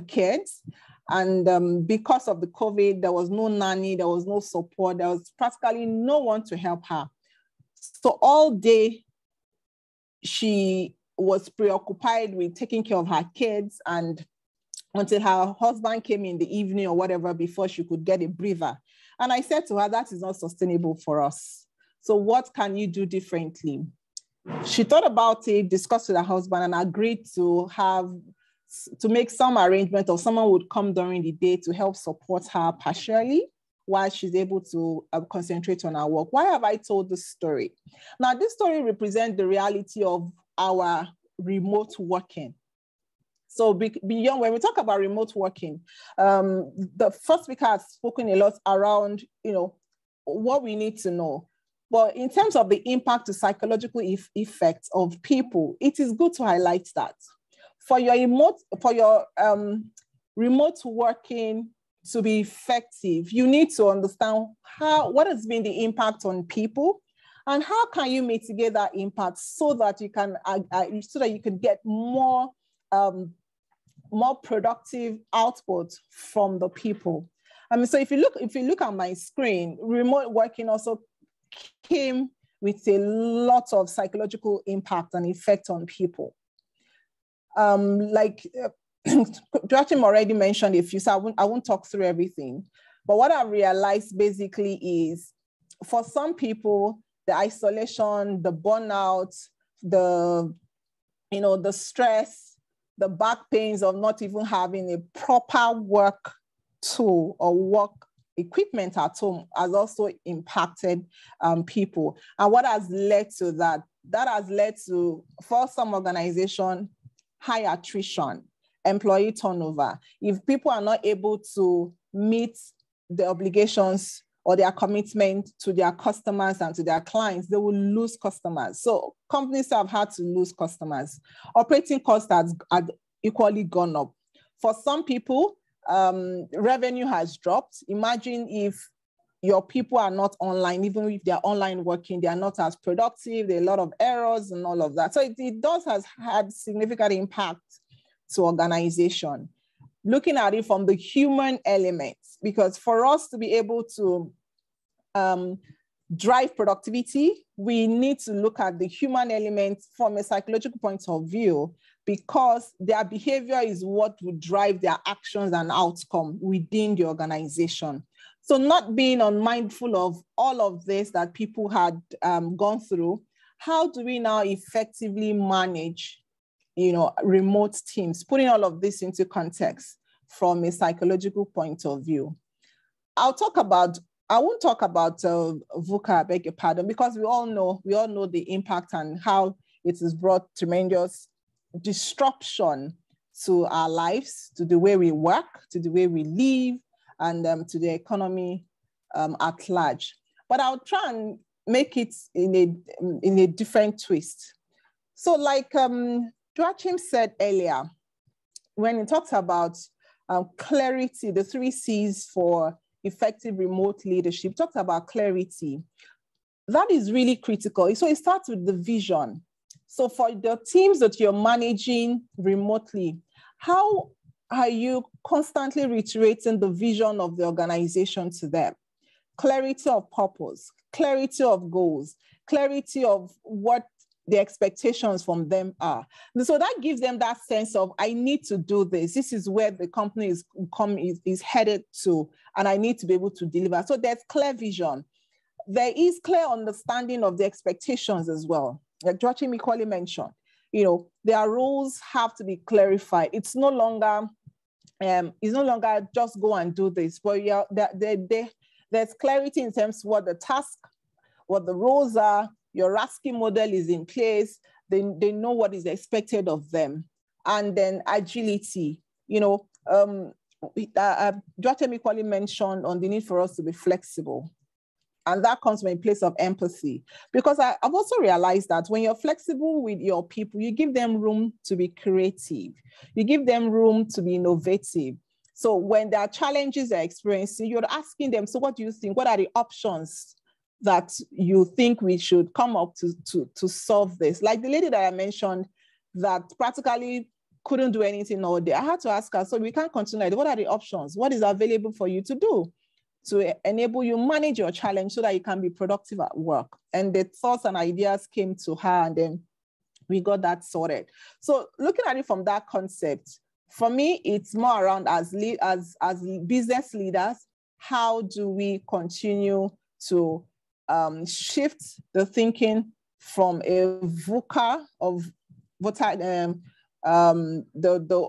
kids. And because of the COVID, there was no nanny, there was no support, there was practically no one to help her. So all day, she was preoccupied with taking care of her kids, and until her husband came in the evening or whatever before she could get a breather. And I said to her, that is not sustainable for us. So what can you do differently? She thought about it, discussed with her husband, and agreed to make some arrangement, or someone would come during the day to help support her partially while she's able to concentrate on her work. Why have I told this story? Now, this story represents the reality of our remote working. So beyond, when we talk about remote working, the first speaker has spoken a lot around, what we need to know. But in terms of the impact to psychological effects of people, it is good to highlight that. For your remote working to be effective, you need to understand what has been the impact on people, and how can you mitigate that impact so that you can get more productive output from the people. So if you look at my screen, remote working also came with a lot of psychological impact and effect on people. Joachim already mentioned a few, so I won't talk through everything. But what I realized basically is, for some people, the isolation, the burnout, the stress, the back pains of not even having a proper work tool or work equipment at home has also impacted people. And what has led to that? That has led to, for some organization, high attrition, employee turnover. If people are not able to meet the obligations or their commitment to their customers and to their clients, they will lose customers. So companies have had to lose customers. Operating costs have equally gone up. For some people, revenue has dropped. Imagine if your people are not online, even if they're online working, they are not as productive, there are a lot of errors and all of that. So it has had significant impact to organization. Looking at it from the human elements, because for us to be able to drive productivity, we need to look at the human elements from a psychological point of view, because their behavior is what would drive their actions and outcome within the organization. So not being unmindful of all of this that people had gone through, how do we now effectively manage, remote teams, putting all of this into context from a psychological point of view? I won't talk about VUCA, I beg your pardon, because we all know the impact and how it has brought tremendous disruption to our lives, to the way we work, to the way we live, and to the economy at large. But I'll try and make it in a different twist. So like Joachim said earlier, when he talks about clarity, the 3 C's for effective remote leadership, talks about clarity. That is really critical. So it starts with the vision. So for the teams that you're managing remotely, how are you constantly reiterating the vision of the organization to them? Clarity of purpose, clarity of goals, clarity of what the expectations from them are. And so that gives them that sense of, I need to do this. This is where the company is headed to, and I need to be able to deliver. So there's clear vision. There is clear understanding of the expectations as well. Like Joachim equally mentioned, their roles have to be clarified. It's no longer just go and do this, but there's clarity in terms of what the task, what the roles are. Your RASCI model is in place. They know what is expected of them. And then agility, Joachim equally mentioned on the need for us to be flexible. And that comes from a place of empathy. Because I've also realized that when you're flexible with your people, you give them room to be creative. You give them room to be innovative. So when there are challenges they're experiencing, you're asking them, so what do you think? What are the options that you think we should come up to solve this? Like the lady that I mentioned that practically couldn't do anything all day. I had to ask her, so we can't continue. What are the options? What is available for you to do to enable you manage your challenge so that you can be productive at work? And the thoughts and ideas came to her, and then we got that sorted. So looking at it from that concept, for me, it's more around as business leaders, how do we continue to shift the thinking from a VUCA of the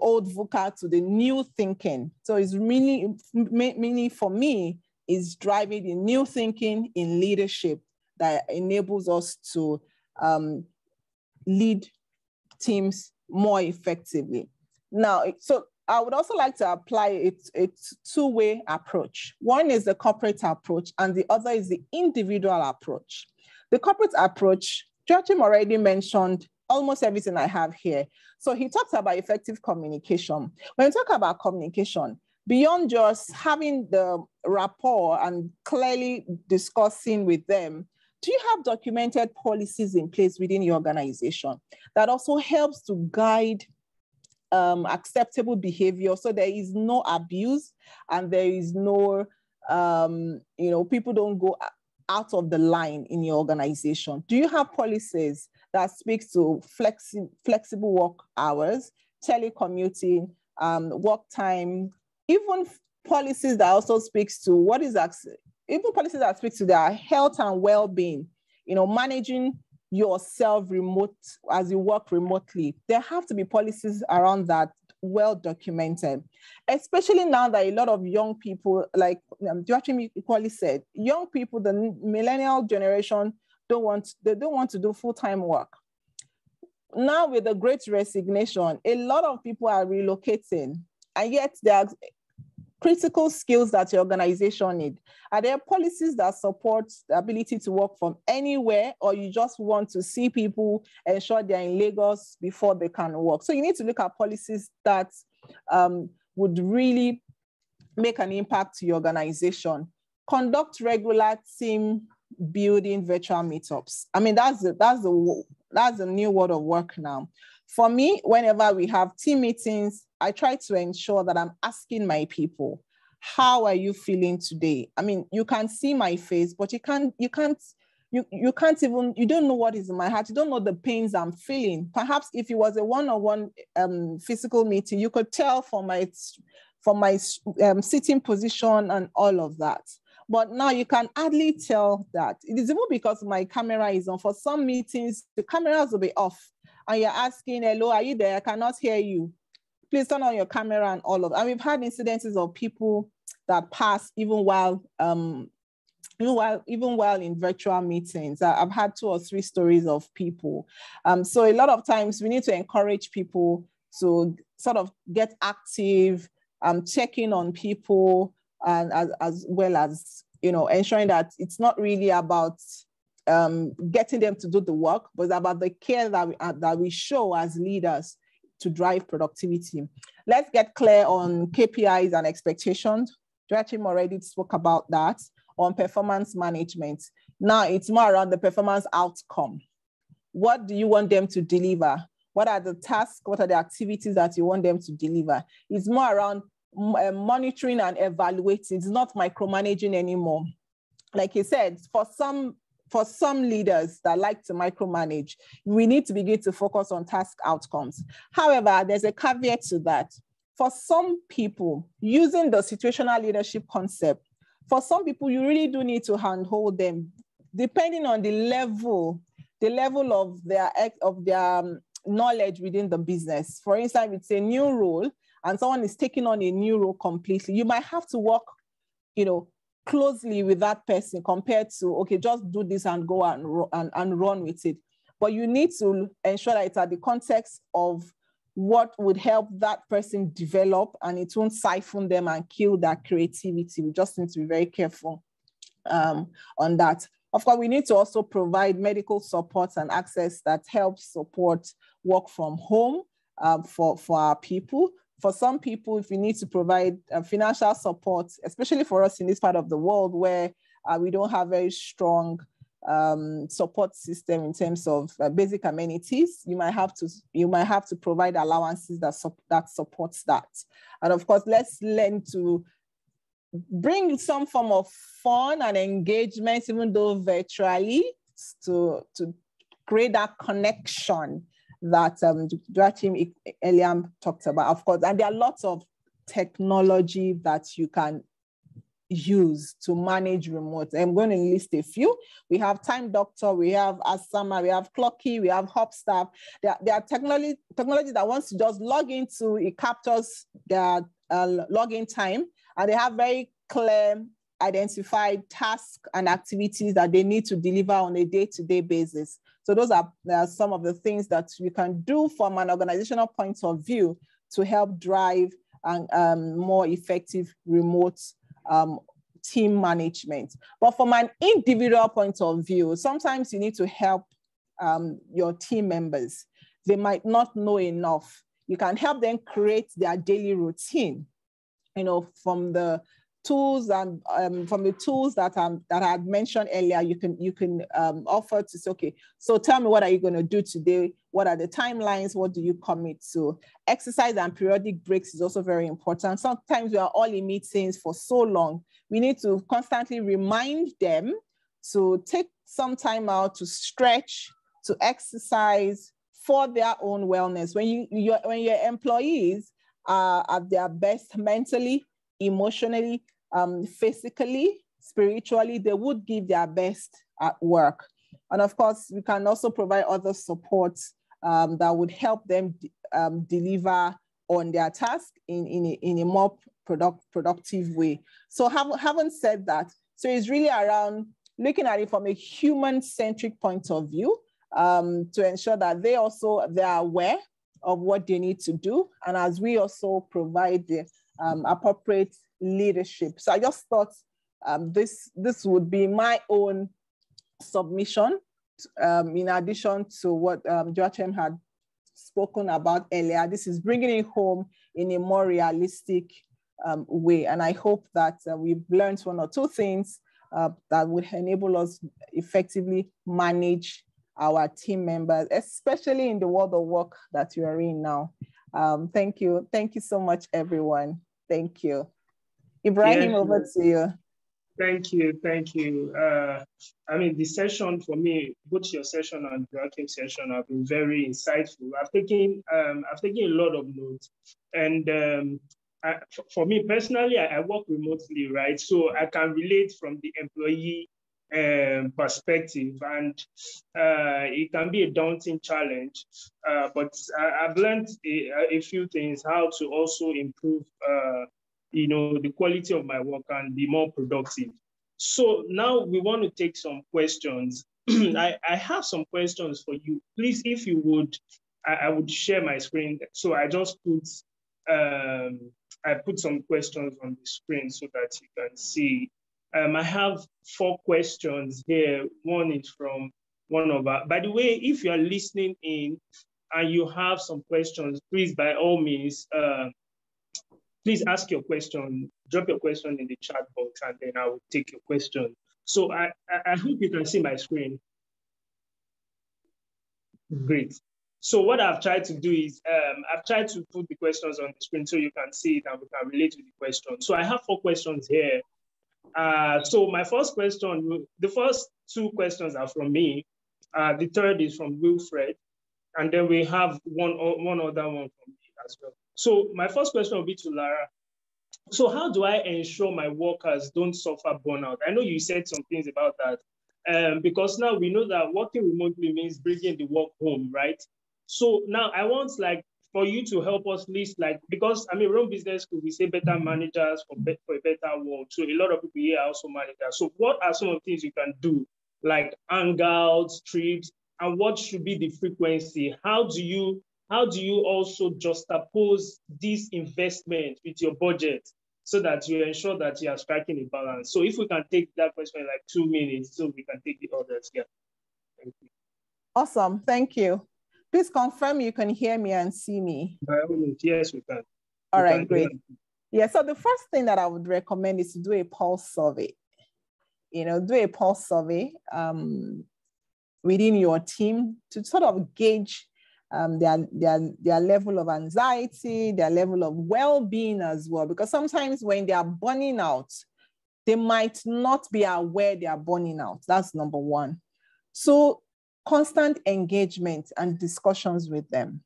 old VUCA to the new thinking. So it's really for me, is driving the new thinking in leadership that enables us to lead teams more effectively. Now, so I would also like to apply a two-way approach. One is the corporate approach, and the other is the individual approach. The corporate approach, Joachim already mentioned almost everything I have here. So he talks about effective communication. When we talk about communication, beyond just having the rapport and clearly discussing with them, do you have documented policies in place within your organization that also helps to guide acceptable behavior, so there is no abuse and there is no, people don't go out of the line in your organization? Do you have policies that speaks to flexible work hours, telecommuting, work time, even policies that also speaks to even policies that speak to their health and well-being, managing yourself remote as you work remotely? There have to be policies around that, well documented, especially now that a lot of young people, like Joachim equally said, young people, the millennial generation, don't want to do full-time work. Now with the Great Resignation, a lot of people are relocating, and yet there are critical skills that your organization need. Are there policies that support the ability to work from anywhere, or you just want to see people ensure they're in Lagos before they can work? So you need to look at policies that would really make an impact to your organization. Conduct regular team building virtual meetups. I mean, that's the new world of work now. For me, whenever we have team meetings, I try to ensure that I'm asking my people, how are you feeling today? I mean, you can see my face, but you don't know what is in my heart. You don't know the pains I'm feeling. Perhaps if it was a one-on-one physical meeting, you could tell from my sitting position and all of that. But now you can hardly tell that. It is even because my camera is on. For some meetings, the cameras will be off, and you're asking, hello, are you there? I cannot hear you. Please turn on your camera and all of that. And we've had incidences of people that pass even while in virtual meetings. I've had 2 or 3 stories of people. So a lot of times we need to encourage people to sort of get active, checking on people, and as well as, ensuring that it's not really about getting them to do the work, but it's about the care that we show as leaders to drive productivity. Let's get clear on KPIs and expectations. Joachim already spoke about that, on performance management. Now it's more around the performance outcome. What do you want them to deliver? What are the tasks? What are the activities that you want them to deliver? It's more around monitoring and evaluating. It's not micromanaging anymore. Like he said, for some leaders that like to micromanage, we need to begin to focus on task outcomes. However, there's a caveat to that. For some people, using the situational leadership concept, for some people, you really do need to handhold them, depending on the level of their knowledge within the business. For instance, it's a new role and someone is taking on a new role completely. You might have to work, closely with that person compared to, okay, just do this and go and run with it. But you need to ensure that it's at the context of what would help that person develop, and it won't siphon them and kill their creativity. We just need to be very careful on that. Of course, we need to also provide medical support and access that helps support work from home for our people. For some people, if we need to provide financial support, especially for us in this part of the world where we don't have very strong support system in terms of basic amenities. You might have to provide allowances that supports that. And of course, let's learn to bring some form of fun and engagement, even though virtually, to create that connection that Joachim Eliam talked about, of course. And there are lots of technology that you can use to manage remote. I'm going to list a few. We have Time Doctor, we have Asama, we have Clocky, we have Hopstaff. There are technology that wants to just log into, it captures their login time, and they have very clear identified tasks and activities that they need to deliver on a day-to-day basis. So those are some of the things that you can do from an organizational point of view to help drive more effective remote team management. But from an individual point of view, sometimes you need to help your team members. They might not know enough. You can help them create their daily routine, from the tools and from the tools that I had mentioned earlier. You can offer to say, okay, so tell me, what are you going to do today? What are the timelines? What do you commit to? Exercise and periodic breaks is also very important. Sometimes we are all in meetings for so long. We need to constantly remind them to take some time out to stretch, to exercise for their own wellness. When your employees are at their best mentally, emotionally, physically, spiritually, they would give their best at work. And of course, we can also provide other support that would help them deliver on their task in a more productive way. So having said that, so it's really around looking at it from a human-centric point of view to ensure that they are aware of what they need to do. And as we also provide the appropriate leadership. So I just thought this would be my own submission in addition to what Joachim had spoken about earlier. This is bringing it home in a more realistic way. And I hope that we've learned one or two things that would enable us effectively manage our team members, especially in the world of work that you are in now. Thank you. Thank you so much, everyone. Thank you. Ibrahim, over to you. Thank you. Thank you. The session for me, both your session and Joachim's session, have been very insightful. I've taken a lot of notes, and for me personally, I work remotely, right? So I can relate from the employee perspective, and it can be a daunting challenge. But I've learned a few things, how to also improve the quality of my work and be more productive. So now we want to take some questions. I have some questions for you. Please, if you would, I would share my screen. So I just put some questions on the screen so that you can see. I have 4 questions here. One is from one of our, by the way, if you are listening in and you have some questions, please, by all means, please ask your question, drop your question in the chat box, and then I will take your question. So I hope you can see my screen. Great. So what I've tried to do is, I've tried to put the questions on the screen so you can see it and we can relate to the question. So I have 4 questions here. So my first question, the first 2 questions are from me. The third is from Wilfred. And then we have one other one from me as well. So my first question will be to Lara. So how do I ensure my workers don't suffer burnout? I know you said some things about that, because now we know that working remotely means bringing the work home, right? So now I want for you to help us list because Rome Business School, we say better managers for a better world. So a lot of people here are also managers. So what are some of the things you can do, like hangouts, trips, and what should be the frequency? How do you also juxtapose this investment with your budget so that you ensure that you are striking a balance? So if we can take that question in 2 minutes, so we can take the others. Yeah. Thank you. Awesome. Thank you. Please confirm you can hear me and see me. By all means, yes, we can. All right, great. Yeah, so the first thing that I would recommend is to do a pulse survey. do a pulse survey within your team to sort of gauge their level of anxiety, their level of well-being as well. Because sometimes when they are burning out, they might not be aware they are burning out. That's number one. So constant engagement and discussions with them.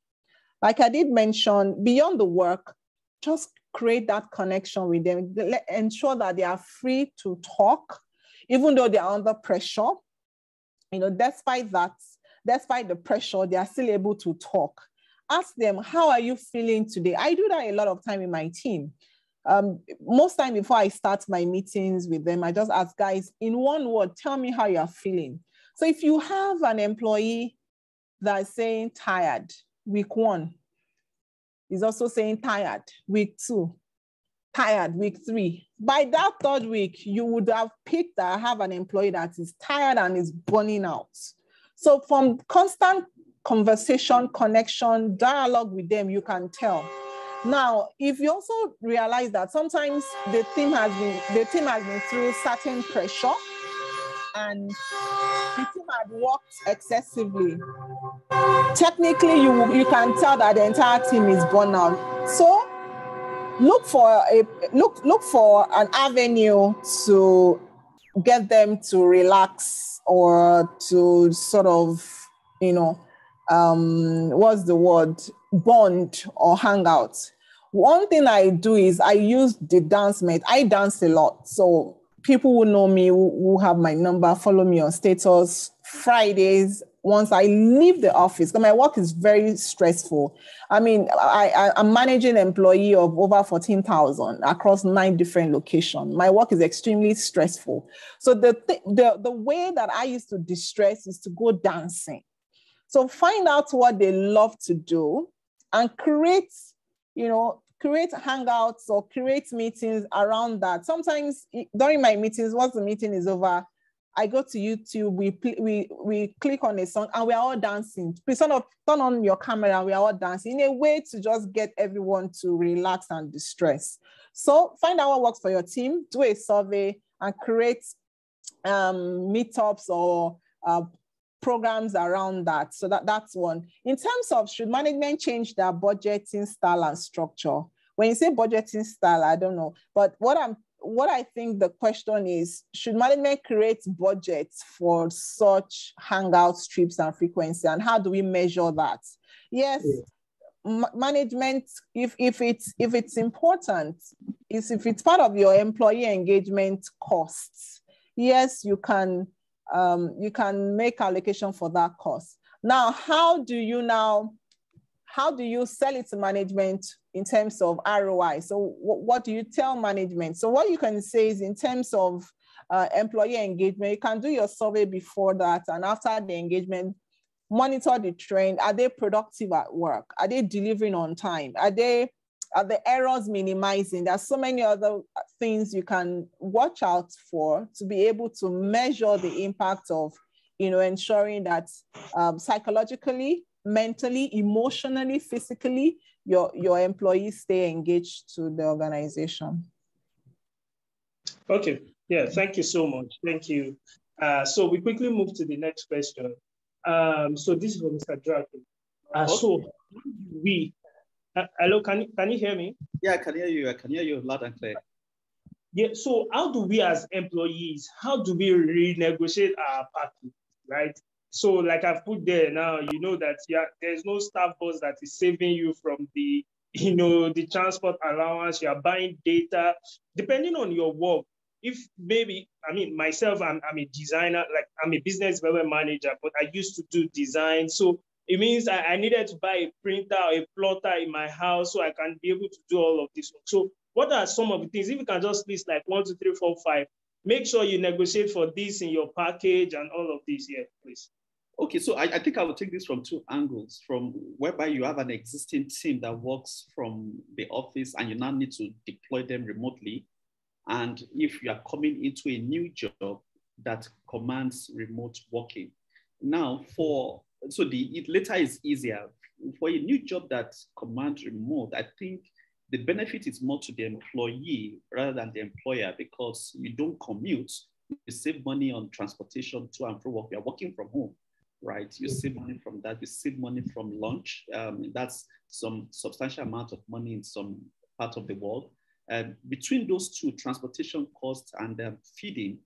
Like I did mention, beyond the work, just create that connection with them. Ensure that they are free to talk, even though they are under pressure. Despite the pressure, they are still able to talk. Ask them, how are you feeling today? I do that a lot of time in my team. Most time before I start my meetings with them, I just ask, guys, in one word, tell me how you're feeling. So if you have an employee that is saying tired, week 1, is also saying tired, week 2, tired, week 3. By that 3rd week, you would have picked that I have an employee that is tired and is burning out. So from constant conversation, connection, dialogue with them, you can tell. Now, if you also realize that sometimes the team has been through certain pressure and the team had worked excessively, technically you can tell that the entire team is burnt out. So look for an avenue to get them to relax or to sort of, what's the word, bond or hang out. One thing I do is I use the dance mate. I dance a lot. So people who know me, who have my number, follow me on status. Fridays, once I leave the office, because my work is very stressful. I mean, I'm managing an employee of over 14,000 across 9 different locations. My work is extremely stressful. So the way that I used to distress is to go dancing. So find out what they love to do and create hangouts or create meetings around that. Sometimes during my meetings, once the meeting is over, I go to YouTube, we click on a song and we are all dancing. Please turn on your camera, we are all dancing in a way to just get everyone to relax and distress. So find out what works for your team, do a survey and create meetups or programs around that. So that's one. In terms of should management change their budgeting style and structure? When you say budgeting style, I don't know, but what I think the question is, should management create budgets for such hangouts, trips, and frequency? And how do we measure that? Yes, management, if it's important, if it's part of your employee engagement costs, yes, you can make allocation for that cost. Now, how do you sell it to management in terms of ROI? So what do you tell management? So what you can say is in terms of employee engagement, you can do your survey before that, and after the engagement, monitor the trend. Are they productive at work? Are they delivering on time? Are the errors minimizing? There's so many other things you can watch out for to be able to measure the impact of, ensuring that psychologically, mentally, emotionally, physically, your employees stay engaged to the organization. Okay, yeah, thank you so much. Thank you. So we quickly move to the next question. So this is from Mr. Draken. So hello, can you hear me? Yeah, I can hear you. I can hear you loud and clear. Yeah, so how do we as employees, how do we renegotiate our package, right? So like I've put there now, that there's no staff boss that is saving you from the, the transport allowance. You are buying data, depending on your work. If maybe, myself, I'm a designer, like I'm a business development manager, but I used to do design. So it means I needed to buy a printer or a plotter in my house so I can be able to do all of this. So what are some of the things? If you can just list like 1, 2, 3, 4, 5, make sure you negotiate for this in your package and all of this here, please. Okay, so I think I will take this from 2 angles, from whereby you have an existing team that works from the office and you now need to deploy them remotely. And if you are coming into a new job that commands remote working. Now, the later is easier. For a new job that commands remote, I think the benefit is more to the employee rather than the employer, because you don't commute. You save money on transportation to and from work. You're working from home, right? You save money from that. You save money from lunch. That's some substantial amount of money in some part of the world. Between those two, transportation costs and feeding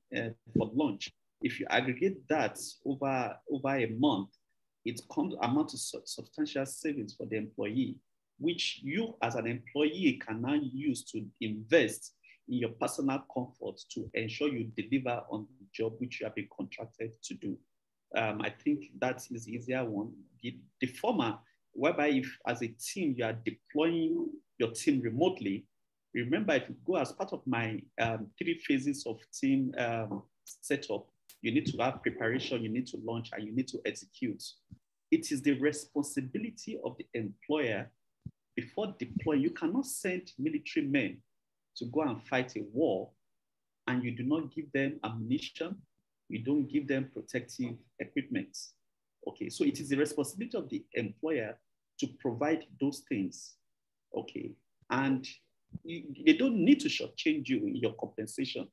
for lunch, if you aggregate that over a month, it comes amount to substantial savings for the employee, which you as an employee can now use to invest in your personal comfort to ensure you deliver on the job which you have been contracted to do. I think that is the easier one. The former, whereby if as a team you are deploying your team remotely, remember if you go as part of my 3 phases of team setup, you need to have preparation, you need to launch, and you need to execute. It is the responsibility of the employer before deploying. You cannot send military men to go and fight a war and you do not give them ammunition, you don't give them protective equipment. Okay, so it is the responsibility of the employer to provide those things. Okay, and they don't need to shortchange you in your compensation.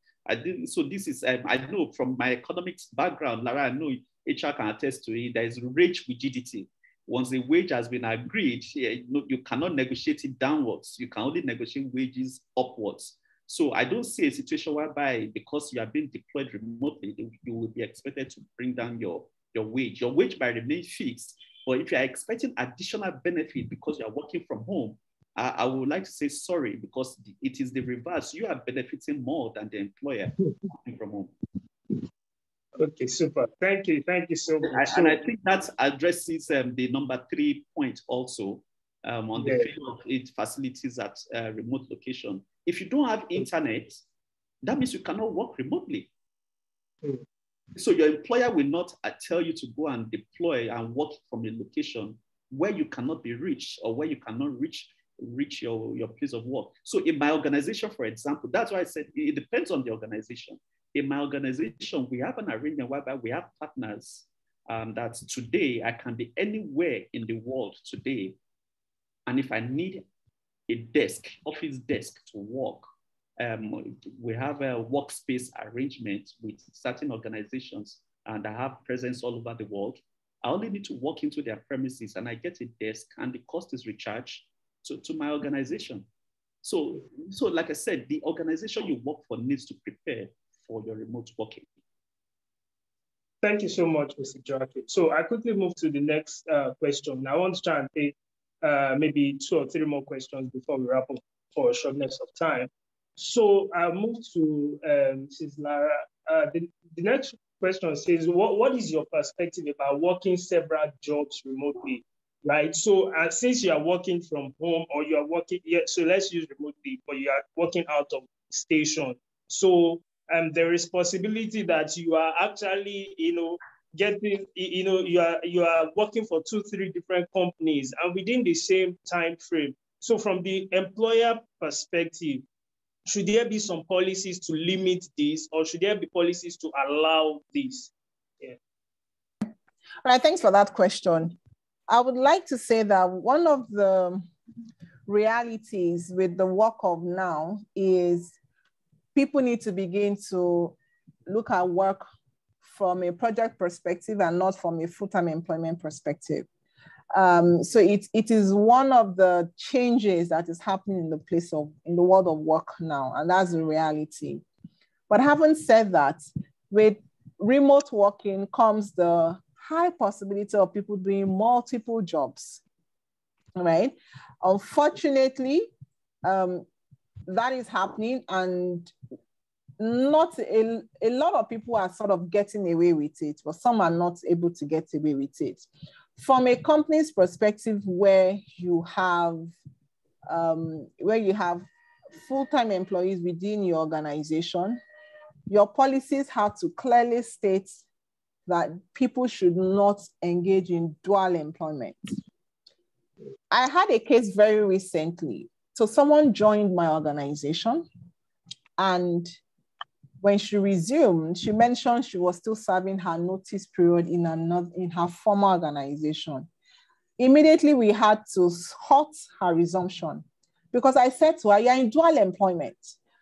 So this is, I know from my economics background, Lara, I know HR can attest to it, there is wage rigidity. Once the wage has been agreed, you cannot negotiate it downwards. You can only negotiate wages upwards. So I don't see a situation whereby because you are being deployed remotely, you will be expected to bring down your wage. Your wage might remain fixed, but if you are expecting additional benefit because you are working from home, I would like to say sorry, because it is the reverse. You are benefiting more than the employer working from home. Okay, super. Thank you so much. And I think that addresses the number 3 point also on the field of it facilities at remote location. If you don't have internet, that means you cannot work remotely. So your employer will not tell you to go and deploy and work from a location where you cannot be reached or where you cannot reach your place of work. So in my organization, for example, that's why I said it depends on the organization. In my organization, we have an arrangement whereby we have partners that today I can be anywhere in the world today. And if I need a desk, office desk to work, we have a workspace arrangement with certain organizations and I have presence all over the world. I only need to walk into their premises and I get a desk and the cost is recharged to my organization. So like I said, the organization you work for needs to prepare for your remote working. Thank you so much, Mr. Joachim. So I quickly move to the next question. I want to try and take maybe 2 or 3 more questions before we wrap up for a shortness of time. So I'll move to Mrs. Lara. The next question says, what is your perspective about working several jobs remotely? Right. So since you are working from home or you are working, so let's use remotely, but you are working out of station. So there is possibility that you are actually, getting, you are working for 2-3 different companies and within the same time frame. So from the employer perspective, should there be some policies to limit this, or should there be policies to allow this? Yeah. All right. Thanks for that question. I would like to say that one of the realities with the work of now is people need to begin to look at work from a project perspective and not from a full-time employment perspective. So it is one of the changes that is happening in the world of work now, and that's the reality. But having said that, with remote working comes the high possibility of people doing multiple jobs, right? Unfortunately, that is happening, and not a lot of people are sort of getting away with it, but some are not able to get away with it. From a company's perspective, where you have full-time employees within your organization, your policies have to clearly state that people should not engage in dual employment. I had a case very recently. So someone joined my organization, and when she resumed, she mentioned she was still serving her notice period in her former organization. Immediately, we had to halt her resumption because I said to her, "You're in dual employment.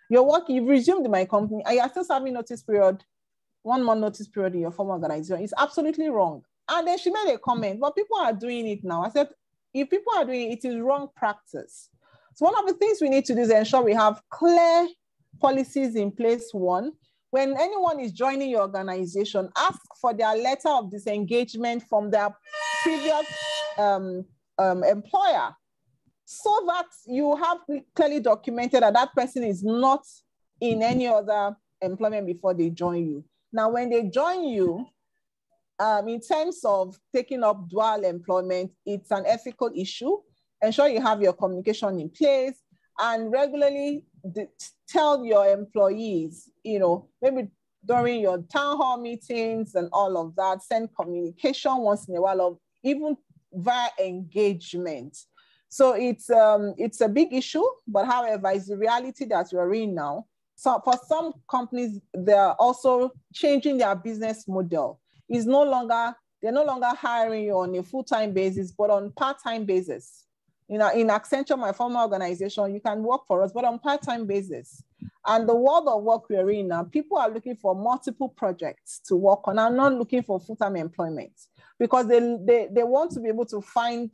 You've resumed in my company, and you're still serving notice period 1 month notice period in your former organization is absolutely wrong. And then she made a comment, but people are doing it now. I said, if people are doing it, it is wrong practice. So one of the things we need to do is ensure we have clear policies in place. One, when anyone is joining your organization, ask for their letter of disengagement from their previous employer, so that you have clearly documented that that person is not in any other employment before they join you. Now, when they join you, in terms of taking up dual employment, it's an ethical issue. Ensure you have your communication in place and regularly tell your employees, maybe during your town hall meetings and all of that, send communication once in a while, of even via engagement. So it's a big issue, but however, it's the reality that we're in now. So for some companies, they're also changing their business model. They're no longer hiring you on a full-time basis, but on part-time basis. In Accenture, my former organization, you can work for us, but on part-time basis. And the world of work we're in now, people are looking for multiple projects to work on and not looking for full-time employment, because they want to be able to find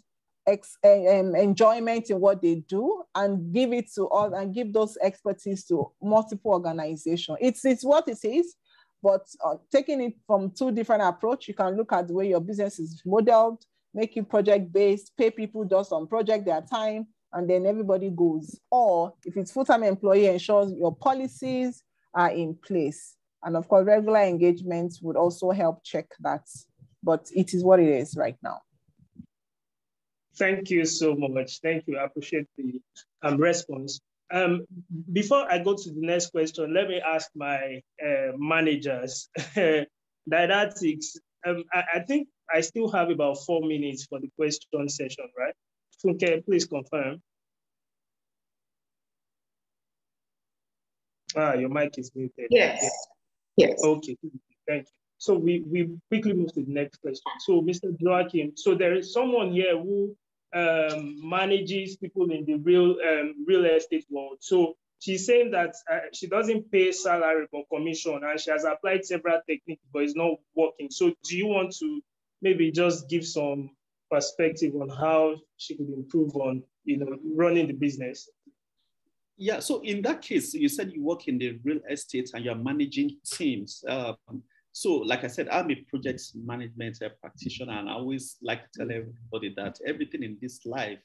enjoyment in what they do and give it to all and give those expertise to multiple organizations. It's what it is, but taking it from 2 different approaches, you can look at the way your business is modeled, make it project-based, pay people just on project their time, and then everybody goes. Or if it's full-time employee, ensures your policies are in place. And of course, regular engagements would also help check that, but it is what it is right now. Thank you so much. Thank you. I appreciate the response. Before I go to the next question, let me ask my managers. Didactics, I think I still have about 4 minutes for the question session, right? Funke, please confirm. Your mic is muted. Yes. Yes. Okay, thank you. So we quickly move to the next question. So Mr. Joachim, so there is someone here who manages people in the real estate world. So she's saying that she doesn't pay salary but commission, and she has applied several techniques, but it's not working. So do you want to maybe just give some perspective on how she could improve on, running the business? Yeah, so in that case, you said you work in the real estate and you're managing teams. So like I said, I'm a project management practitioner, and I always like to tell everybody that everything in this life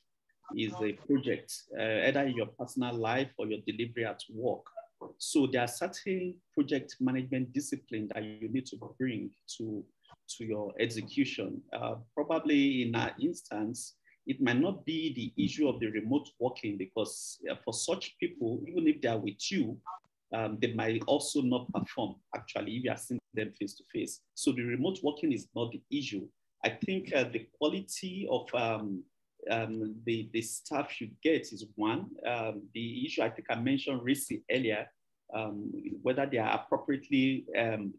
is a project, either in your personal life or your delivery at work. So there are certain project management disciplines that you need to bring to your execution. Probably in our instance, it might not be the issue of the remote working, because for such people, even if they are with you, they might also not perform, actually, if you are seeing them face to face. So the remote working is not the issue. I think the quality of the staff you get is one. The issue I think I mentioned recently earlier, whether they are appropriately,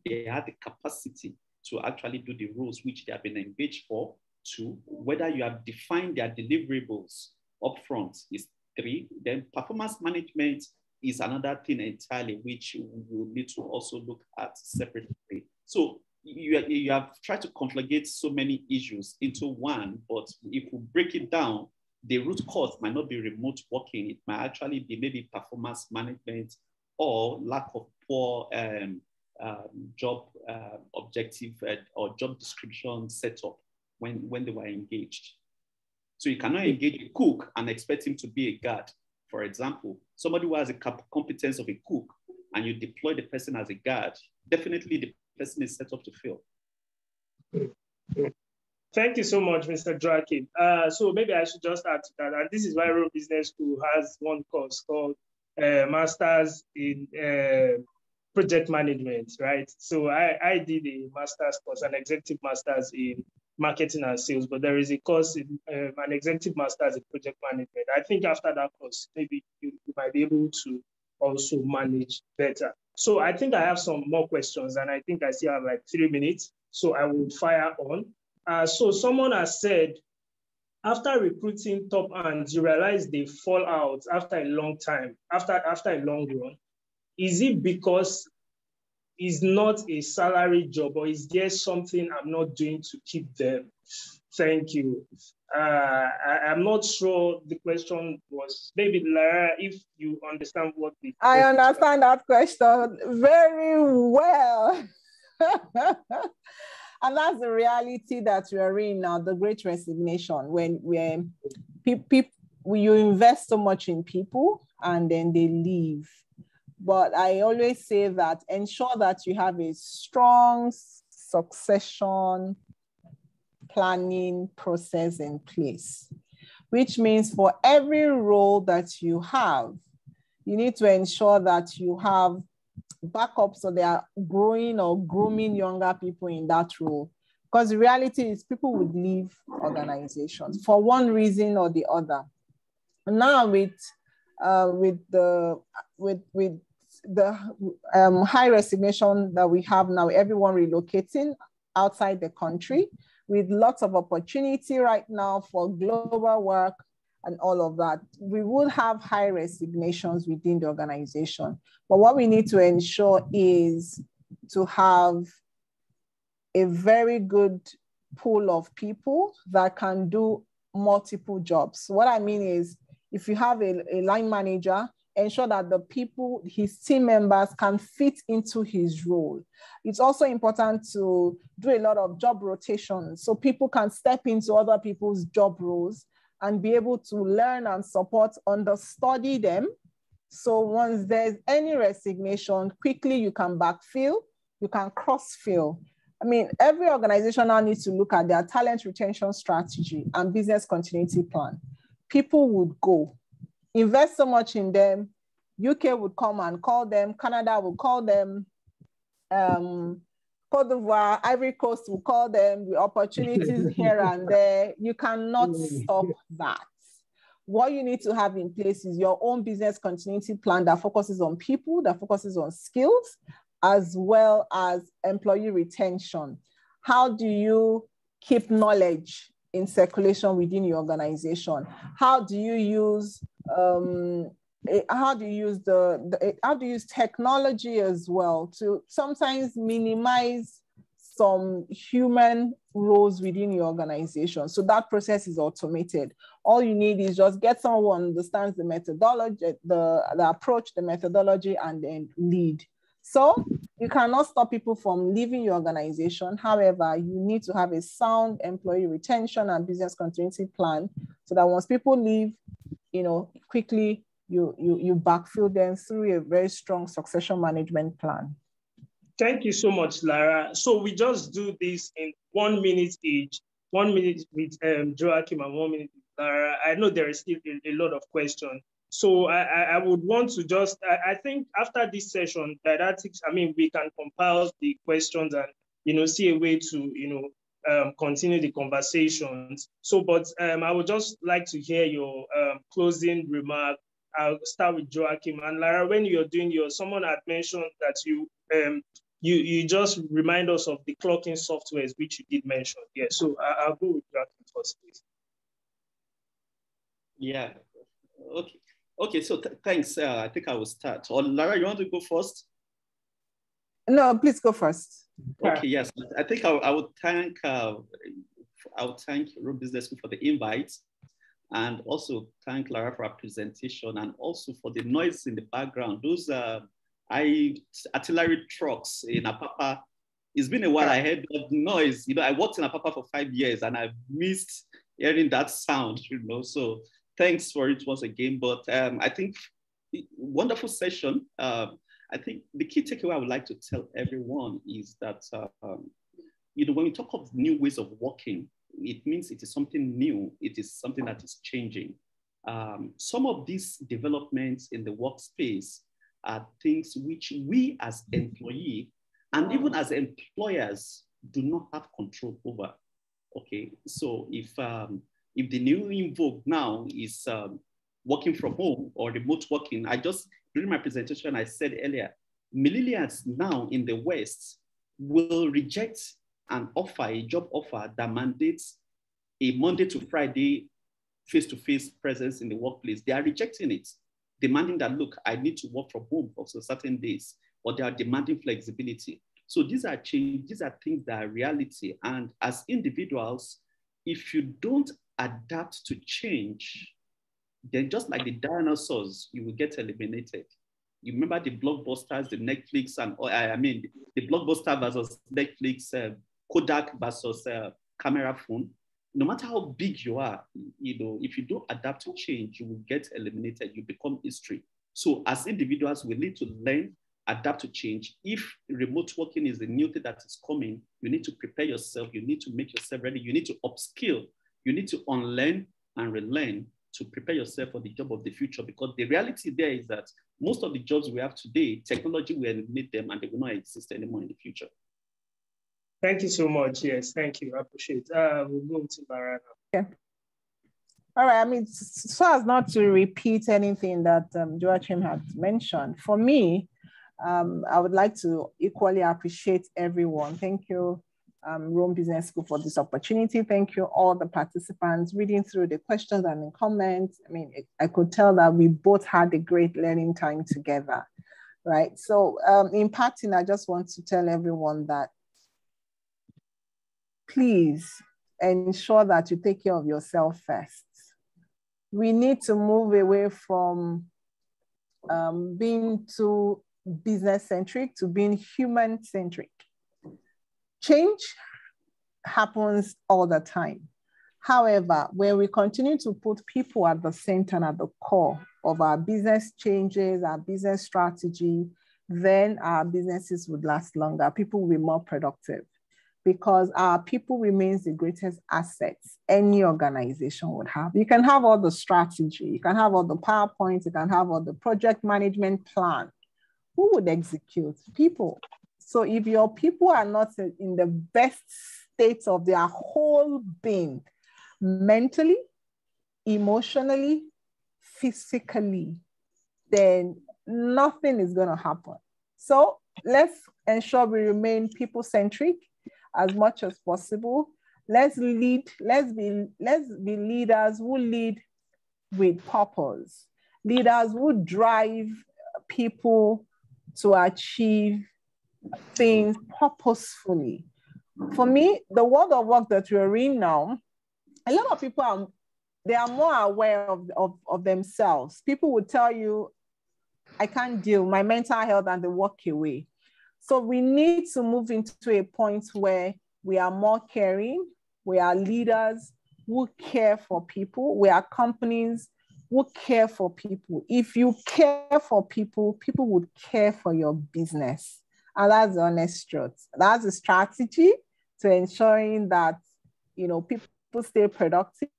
they have the capacity to actually do the roles which they have been engaged for. 2, whether you have defined their deliverables upfront is 3. Then performance management is another thing entirely, which we'll need to also look at separately. So you have tried to conflagate so many issues into one, but if we break it down, the root cause might not be remote working. It might actually be maybe performance management or lack of poor job objective or job description setup when they were engaged. So you cannot engage a cook and expect him to be a guard. For example, somebody who has a competence of a cook and you deploy the person as a guard, definitely the person is set up to fail. Thank you so much, Mr. Joachim. So maybe I should just add to that. And this is why Rome Business School has one course called Masters in Project Management, right? So I did a master's course, an executive master's in marketing and sales, but there is a course in an executive master's in project management. I think after that course, maybe you might be able to also manage better. So I think I have some more questions, and I think I still have like 3 minutes, so I will fire on. So someone has said, after recruiting top hands, you realize they fall out after a long time, after a long run. Is it because is not a salary job, or is there something I'm not doing to keep them? Thank you. I'm not sure the question was, maybe Lara, if you understand what the I understand that question very well. And that's the reality that we are in now, the Great Resignation, when you invest so much in people and then they leave. But I always say that ensure that you have a strong succession planning process in place, which means for every role that you have, you need to ensure that you have backup so they are growing or grooming younger people in that role. Because the reality is people would leave organizations for one reason or the other. Now with the high resignation that we have now, everyone relocating outside the country, with lots of opportunity right now for global work and all of that, we would have high resignations within the organization. But what we need to ensure is to have a very good pool of people that can do multiple jobs. What I mean is, if you have a line manager, ensure that the people, his team members, can fit into his role. It's also important to do a lot of job rotations so people can step into other people's job roles and be able to learn and support, understudy them. So once there's any resignation, quickly you can backfill, you can cross-fill. I mean, every organization now needs to look at their talent retention strategy and business continuity plan. People would go, invest so much in them. UK would come and call them, Canada would call them, Cote d'Ivoire, Ivory Coast will call them, the opportunities here and there. You cannot stop that. What you need to have in place is your own business continuity plan that focuses on people, that focuses on skills, as well as employee retention. How do you keep knowledge in circulation within your organization? How do you use technology as well to sometimes minimize some human roles within your organization? So that process is automated. All you need is just get someone who understands the methodology, the approach, the methodology, and then lead. So you cannot stop people from leaving your organization. However, you need to have a sound employee retention and business continuity plan so that once people leave, quickly you backfill them through a very strong succession management plan. Thank you so much, Lara. So we just do this in 1 minute each, 1 minute with Joachim and 1 minute with Lara. I know there is still a lot of questions. So I would want to just, I think after this session, Didactics, we can compile the questions and, see a way to, continue the conversations. So, but I would just like to hear your closing remark. I'll start with Joachim. And Lara, when you're doing someone had mentioned that you just remind us of the clocking softwares, which you did mention. Yeah, so I'll go with Joachim first, please. Yeah, okay, so thanks. I think I will start. Or Lara, you want to go first? No, please go first. Okay, yes. I think I would thank Rome Business School for the invite, and also thank Lara for her presentation, and also for the noise in the background. Those artillery trucks in Apapa. It's been a while. I heard that noise. I worked in Apapa for 5 years, and I've missed hearing that sound. So thanks for it once again. But I think wonderful session. I think the key takeaway I would like to tell everyone is that when we talk of new ways of working, it means it is something new. It is something that is changing. Some of these developments in the workspace are things which we as employees and even as employers do not have control over. Okay, so if the new in vogue now is working from home or remote working, during my presentation, I said earlier, millennials now in the West will reject an offer, a job offer that mandates a Monday to Friday face-to-face presence in the workplace. They are rejecting it, demanding that, look, I need to work from home for certain days. or they are demanding flexibility. So these are change, these are things that are reality. And as individuals, if you don't adapt to change, then just like the dinosaurs, you will get eliminated. You remember the blockbusters, the Netflix, and the blockbuster versus Netflix, Kodak versus camera phone. No matter how big you are, if you don't adapt to change, you will get eliminated. You become history. So as individuals, we need to learn, adapt to change. If remote working is a new thing that is coming, you need to prepare yourself. You need to make yourself ready. You need to upskill. You need to unlearn and relearn to prepare yourself for the job of the future, because the reality there is that most of the jobs we have today, technology will eliminate them and they will not exist anymore in the future. Thank you so much. Yes, thank you. I appreciate it. We'll go to Lara now. Okay. All right. I mean, so as not to repeat anything that Joachim had mentioned, for me, I would like to equally appreciate everyone. Thank you, Rome Business School, for this opportunity. Thank you, all the participants, reading through the questions and the comments. I mean, I could tell that we both had a great learning time together, right? So in parting, I just want to tell everyone that please ensure that you take care of yourself first. We need to move away from being too business-centric to being human-centric. Change happens all the time. However, when we continue to put people at the center and at the core of our business changes, our business strategy, then our businesses would last longer. People will be more productive, because our people remains the greatest assets any organization would have. You can have all the strategy, you can have all the PowerPoints, you can have all the project management plan. Who would execute? People. So if your people are not in the best state of their whole being, mentally, emotionally, physically, then nothing is going to happen. So let's ensure we remain people-centric as much as possible. Let's lead, let's be leaders who lead with purpose, leaders who drive people to achieve things purposefully. For me, the world of work that we're in now, a lot of people they are more aware of themselves. People would tell you, I can't deal, my mental health, and they walk away. So we need to move into a point where we are more caring, we are leaders who care for people, we are companies who care for people. If you care for people, people would care for your business. And that's the honest truth. That's a strategy to ensuring that, people stay productive.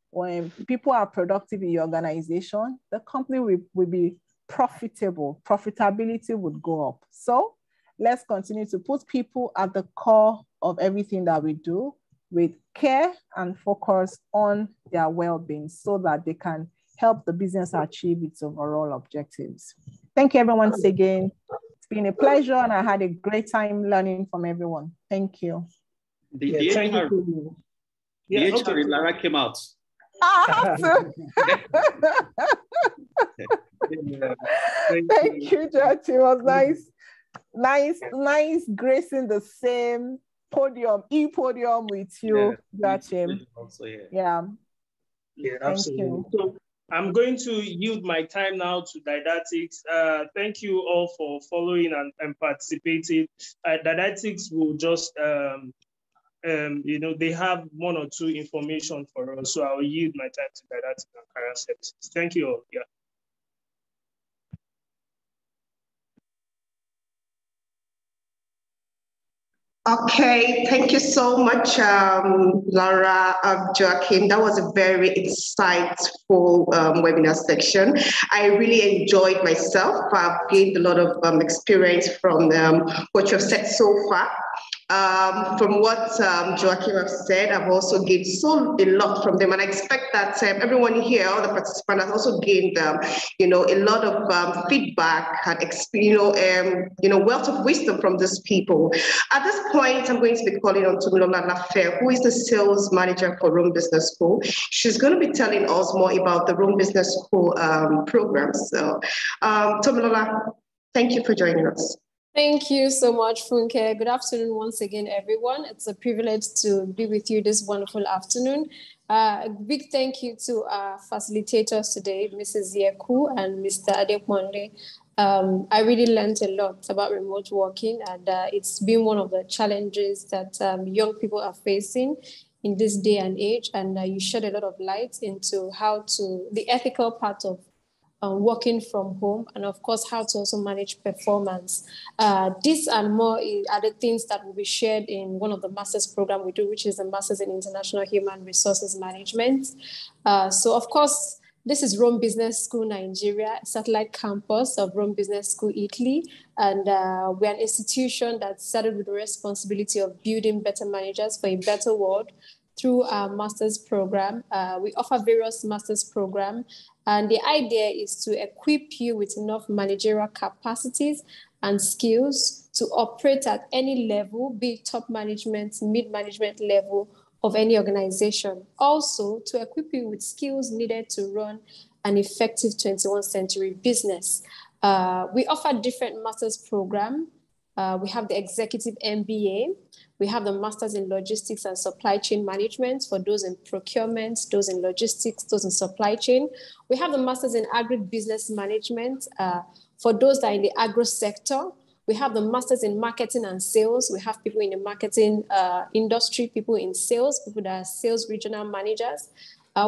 When people are productive in your organization, the company will be profitable. Profitability would go up. So let's continue to put people at the core of everything that we do, with care and focus on their well-being, so that they can help the business achieve its overall objectives. Thank you, everyone, once again. It's been a pleasure, and I had a great time learning from everyone. Thank you. The HR Lara came out. I have to. Thank you, Judge. It was nice gracing the same podium with you, Joachim. Yeah, absolutely. So I'm going to yield my time now to Didactics. Thank you all for following and participating. Didactics will just, they have one or two information for us. So I'll yield my time to Didactics and Career Services. Thank you all. Yeah. Okay, thank you so much, Lara, Joachim. That was a very insightful webinar section. I really enjoyed myself. I've gained a lot of experience from what you've said so far. From what Joachim has said, I've also gained a lot from them, and I expect that everyone here, all the participants, has also gained, a lot of feedback and wealth of wisdom from these people. At this point, I'm going to be calling on Tomilola Lafe, who is the sales manager for Rome Business School. She's going to be telling us more about the Rome Business School programs. So, Tomilola. Thank you for joining us. Thank you so much, Funke. Good afternoon once again, everyone. It's a privilege to be with you this wonderful afternoon. A big thank you to our facilitators today, Mrs. Yeku and Mr. Adekwande. I really learned a lot about remote working, and it's been one of the challenges that young people are facing in this day and age. And you shed a lot of light into the ethical part of working from home, and of course, how to also manage performance. This and more are the things that will be shared in one of the master's program we do, which is the Masters in International Human Resources Management. So of course, this is Rome Business School Nigeria, satellite campus of Rome Business School Italy. And we're an institution that started with the responsibility of building better managers for a better world through our master's program. We offer various master's programs, and the idea is to equip you with enough managerial capacities and skills to operate at any level, be it top management, mid-management level of any organization. Also, to equip you with skills needed to run an effective 21st century business. We offer different master's programs. We have the Executive MBA. We have the Masters in Logistics and Supply Chain Management for those in procurement, those in logistics, those in supply chain. We have the Masters in Agribusiness Management for those that are in the agro sector. We have the Masters in Marketing and Sales. We have people in the marketing industry, people in sales, people that are sales regional managers.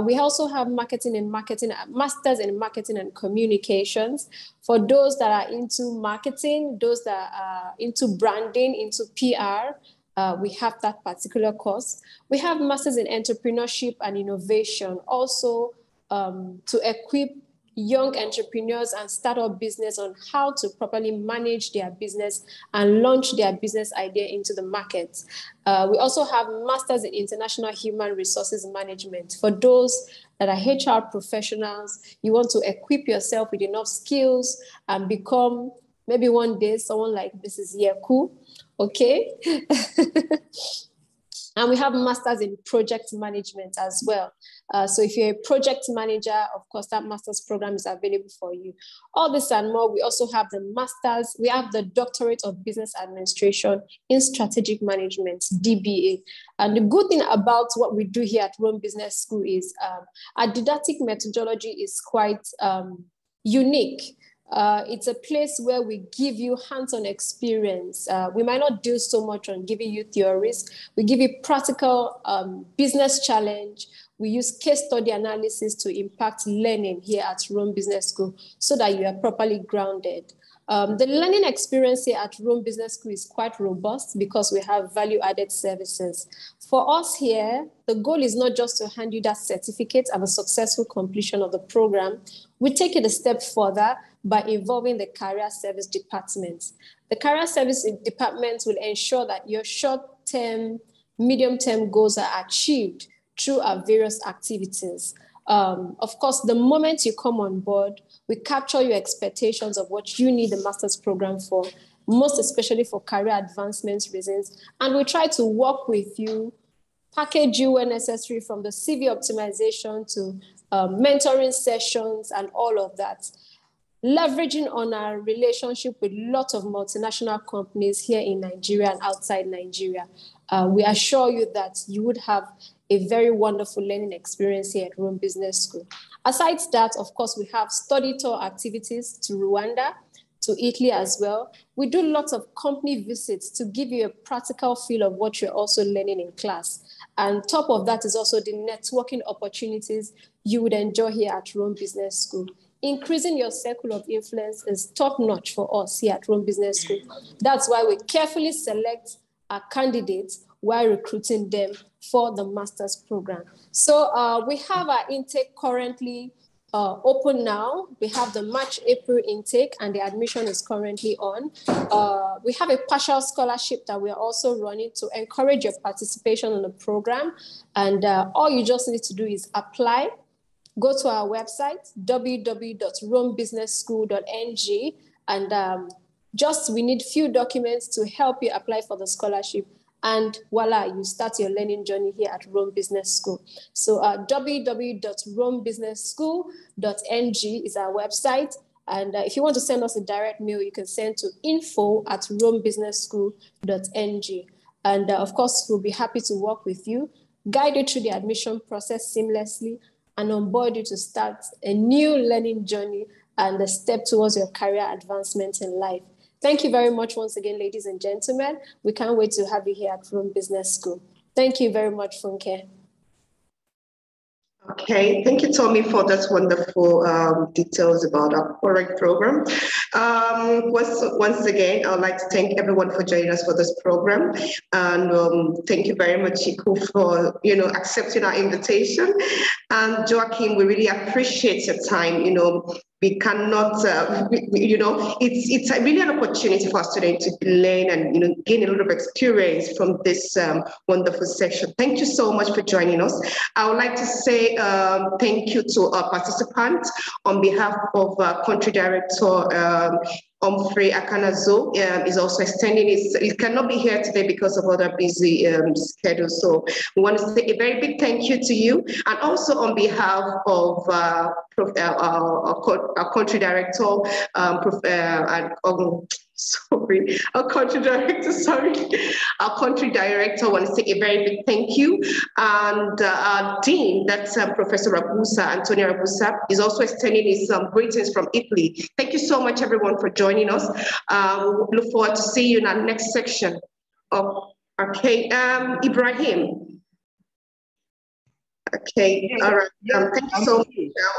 We also have Masters in Marketing and Communications for those that are into marketing, those that are into branding, into PR. We have that particular course. We have Masters in Entrepreneurship and Innovation, also to equip young entrepreneurs and startup business on how to properly manage their business and launch their business idea into the market. We also have Masters in International Human Resources Management for those that are HR professionals. You want to equip yourself with enough skills and become maybe one day someone like Mrs. Yeku, okay? And we have Masters in Project Management as well. So if you're a project manager, of course, that master's program is available for you. All this and more. We also have the Masters. We have the Doctorate of Business Administration in Strategic Management, DBA. And the good thing about what we do here at Rome Business School is our didactic methodology is quite unique. It's a place where we give you hands-on experience. We might not do so much on giving you theories. We give you practical business challenge. We use case study analysis to impact learning here at Rome Business School so that you are properly grounded. The learning experience here at Rome Business School is quite robust because we have value-added services. For us here, the goal is not just to hand you that certificate and the successful completion of the program. We take it a step further by involving the career service department. The career service department will ensure that your short-term, medium-term goals are achieved through our various activities. Of course, the moment you come on board, we capture your expectations of what you need the master's program for, most especially for career advancement reasons. And we try to work with you, package you where necessary, from the CV optimization to mentoring sessions and all of that. Leveraging on our relationship with lots of multinational companies here in Nigeria and outside Nigeria. We assure you that you would have a very wonderful learning experience here at Rome Business School. Aside that, of course, we have study tour activities to Rwanda, to Italy as well. We do lots of company visits to give you a practical feel of what you're also learning in class. And top of that is also the networking opportunities you would enjoy here at Rome Business School. Increasing your circle of influence is top-notch for us here at Rome Business School. That's why we carefully select our candidates while recruiting them for the master's program. So we have our intake currently open now. We have the March-April intake, and the admission is currently on. We have a partial scholarship that we are also running to encourage your participation in the program. And all you just need to do is apply. Go to our website, www.romebusinessschool.ng, and we need few documents to help you apply for the scholarship. And voila, you start your learning journey here at Rome Business School. So www.romebusinessschool.ng is our website. And if you want to send us a direct mail, you can send to info@romebusinessschool.ng. And of course, we'll be happy to work with you, guide you through the admission process seamlessly, and onboard you to start a new learning journey and a step towards your career advancement in life. Thank you very much once again, ladies and gentlemen. We can't wait to have you here at Rome Business School. Thank you very much, Funke. Okay, thank you, Tommy, for that wonderful details about our current program. Once again, I'd like to thank everyone for joining us for this program, and thank you very much, Chiku, for accepting our invitation. And Joachim, we really appreciate your time. We cannot, it's really an opportunity for us today to learn and gain a little bit of experience from this wonderful section. Thank you so much for joining us. I would like to say thank you to our participants on behalf of Country Director Humphrey Akanazo is also extending he cannot be here today because of other busy schedules. So we want to say a very big thank you to you. And also on behalf of our Country Director, our Country Director want to say a very big thank you. And our Dean, that's Professor Ragusa, Antonio Ragusa, is also extending his greetings from Italy. Thank you so much, everyone, for joining us. We look forward to see you in our next section. Okay, Ibrahim. Okay, yeah, all right. Thank you so much.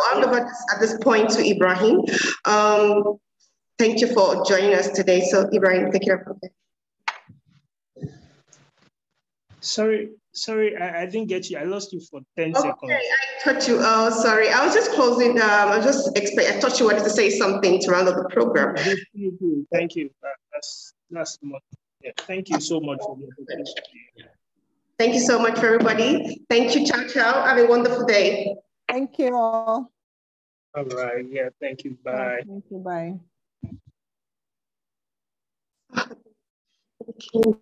I'll hand over at this point to Ibrahim. Thank you for joining us today. So, Ibrahim, take care. Sorry, I didn't get you. I lost you for 10 seconds. Okay, I thought you, sorry. I was just closing, I thought you wanted to say something to round up the program. Thank you. That's much. Yeah, thank you so much for the opportunity. Thank you so much for everybody. Thank you, ciao, ciao. Have a wonderful day. Thank you all. All right, yeah, thank you, bye. Thank you, bye. Okay.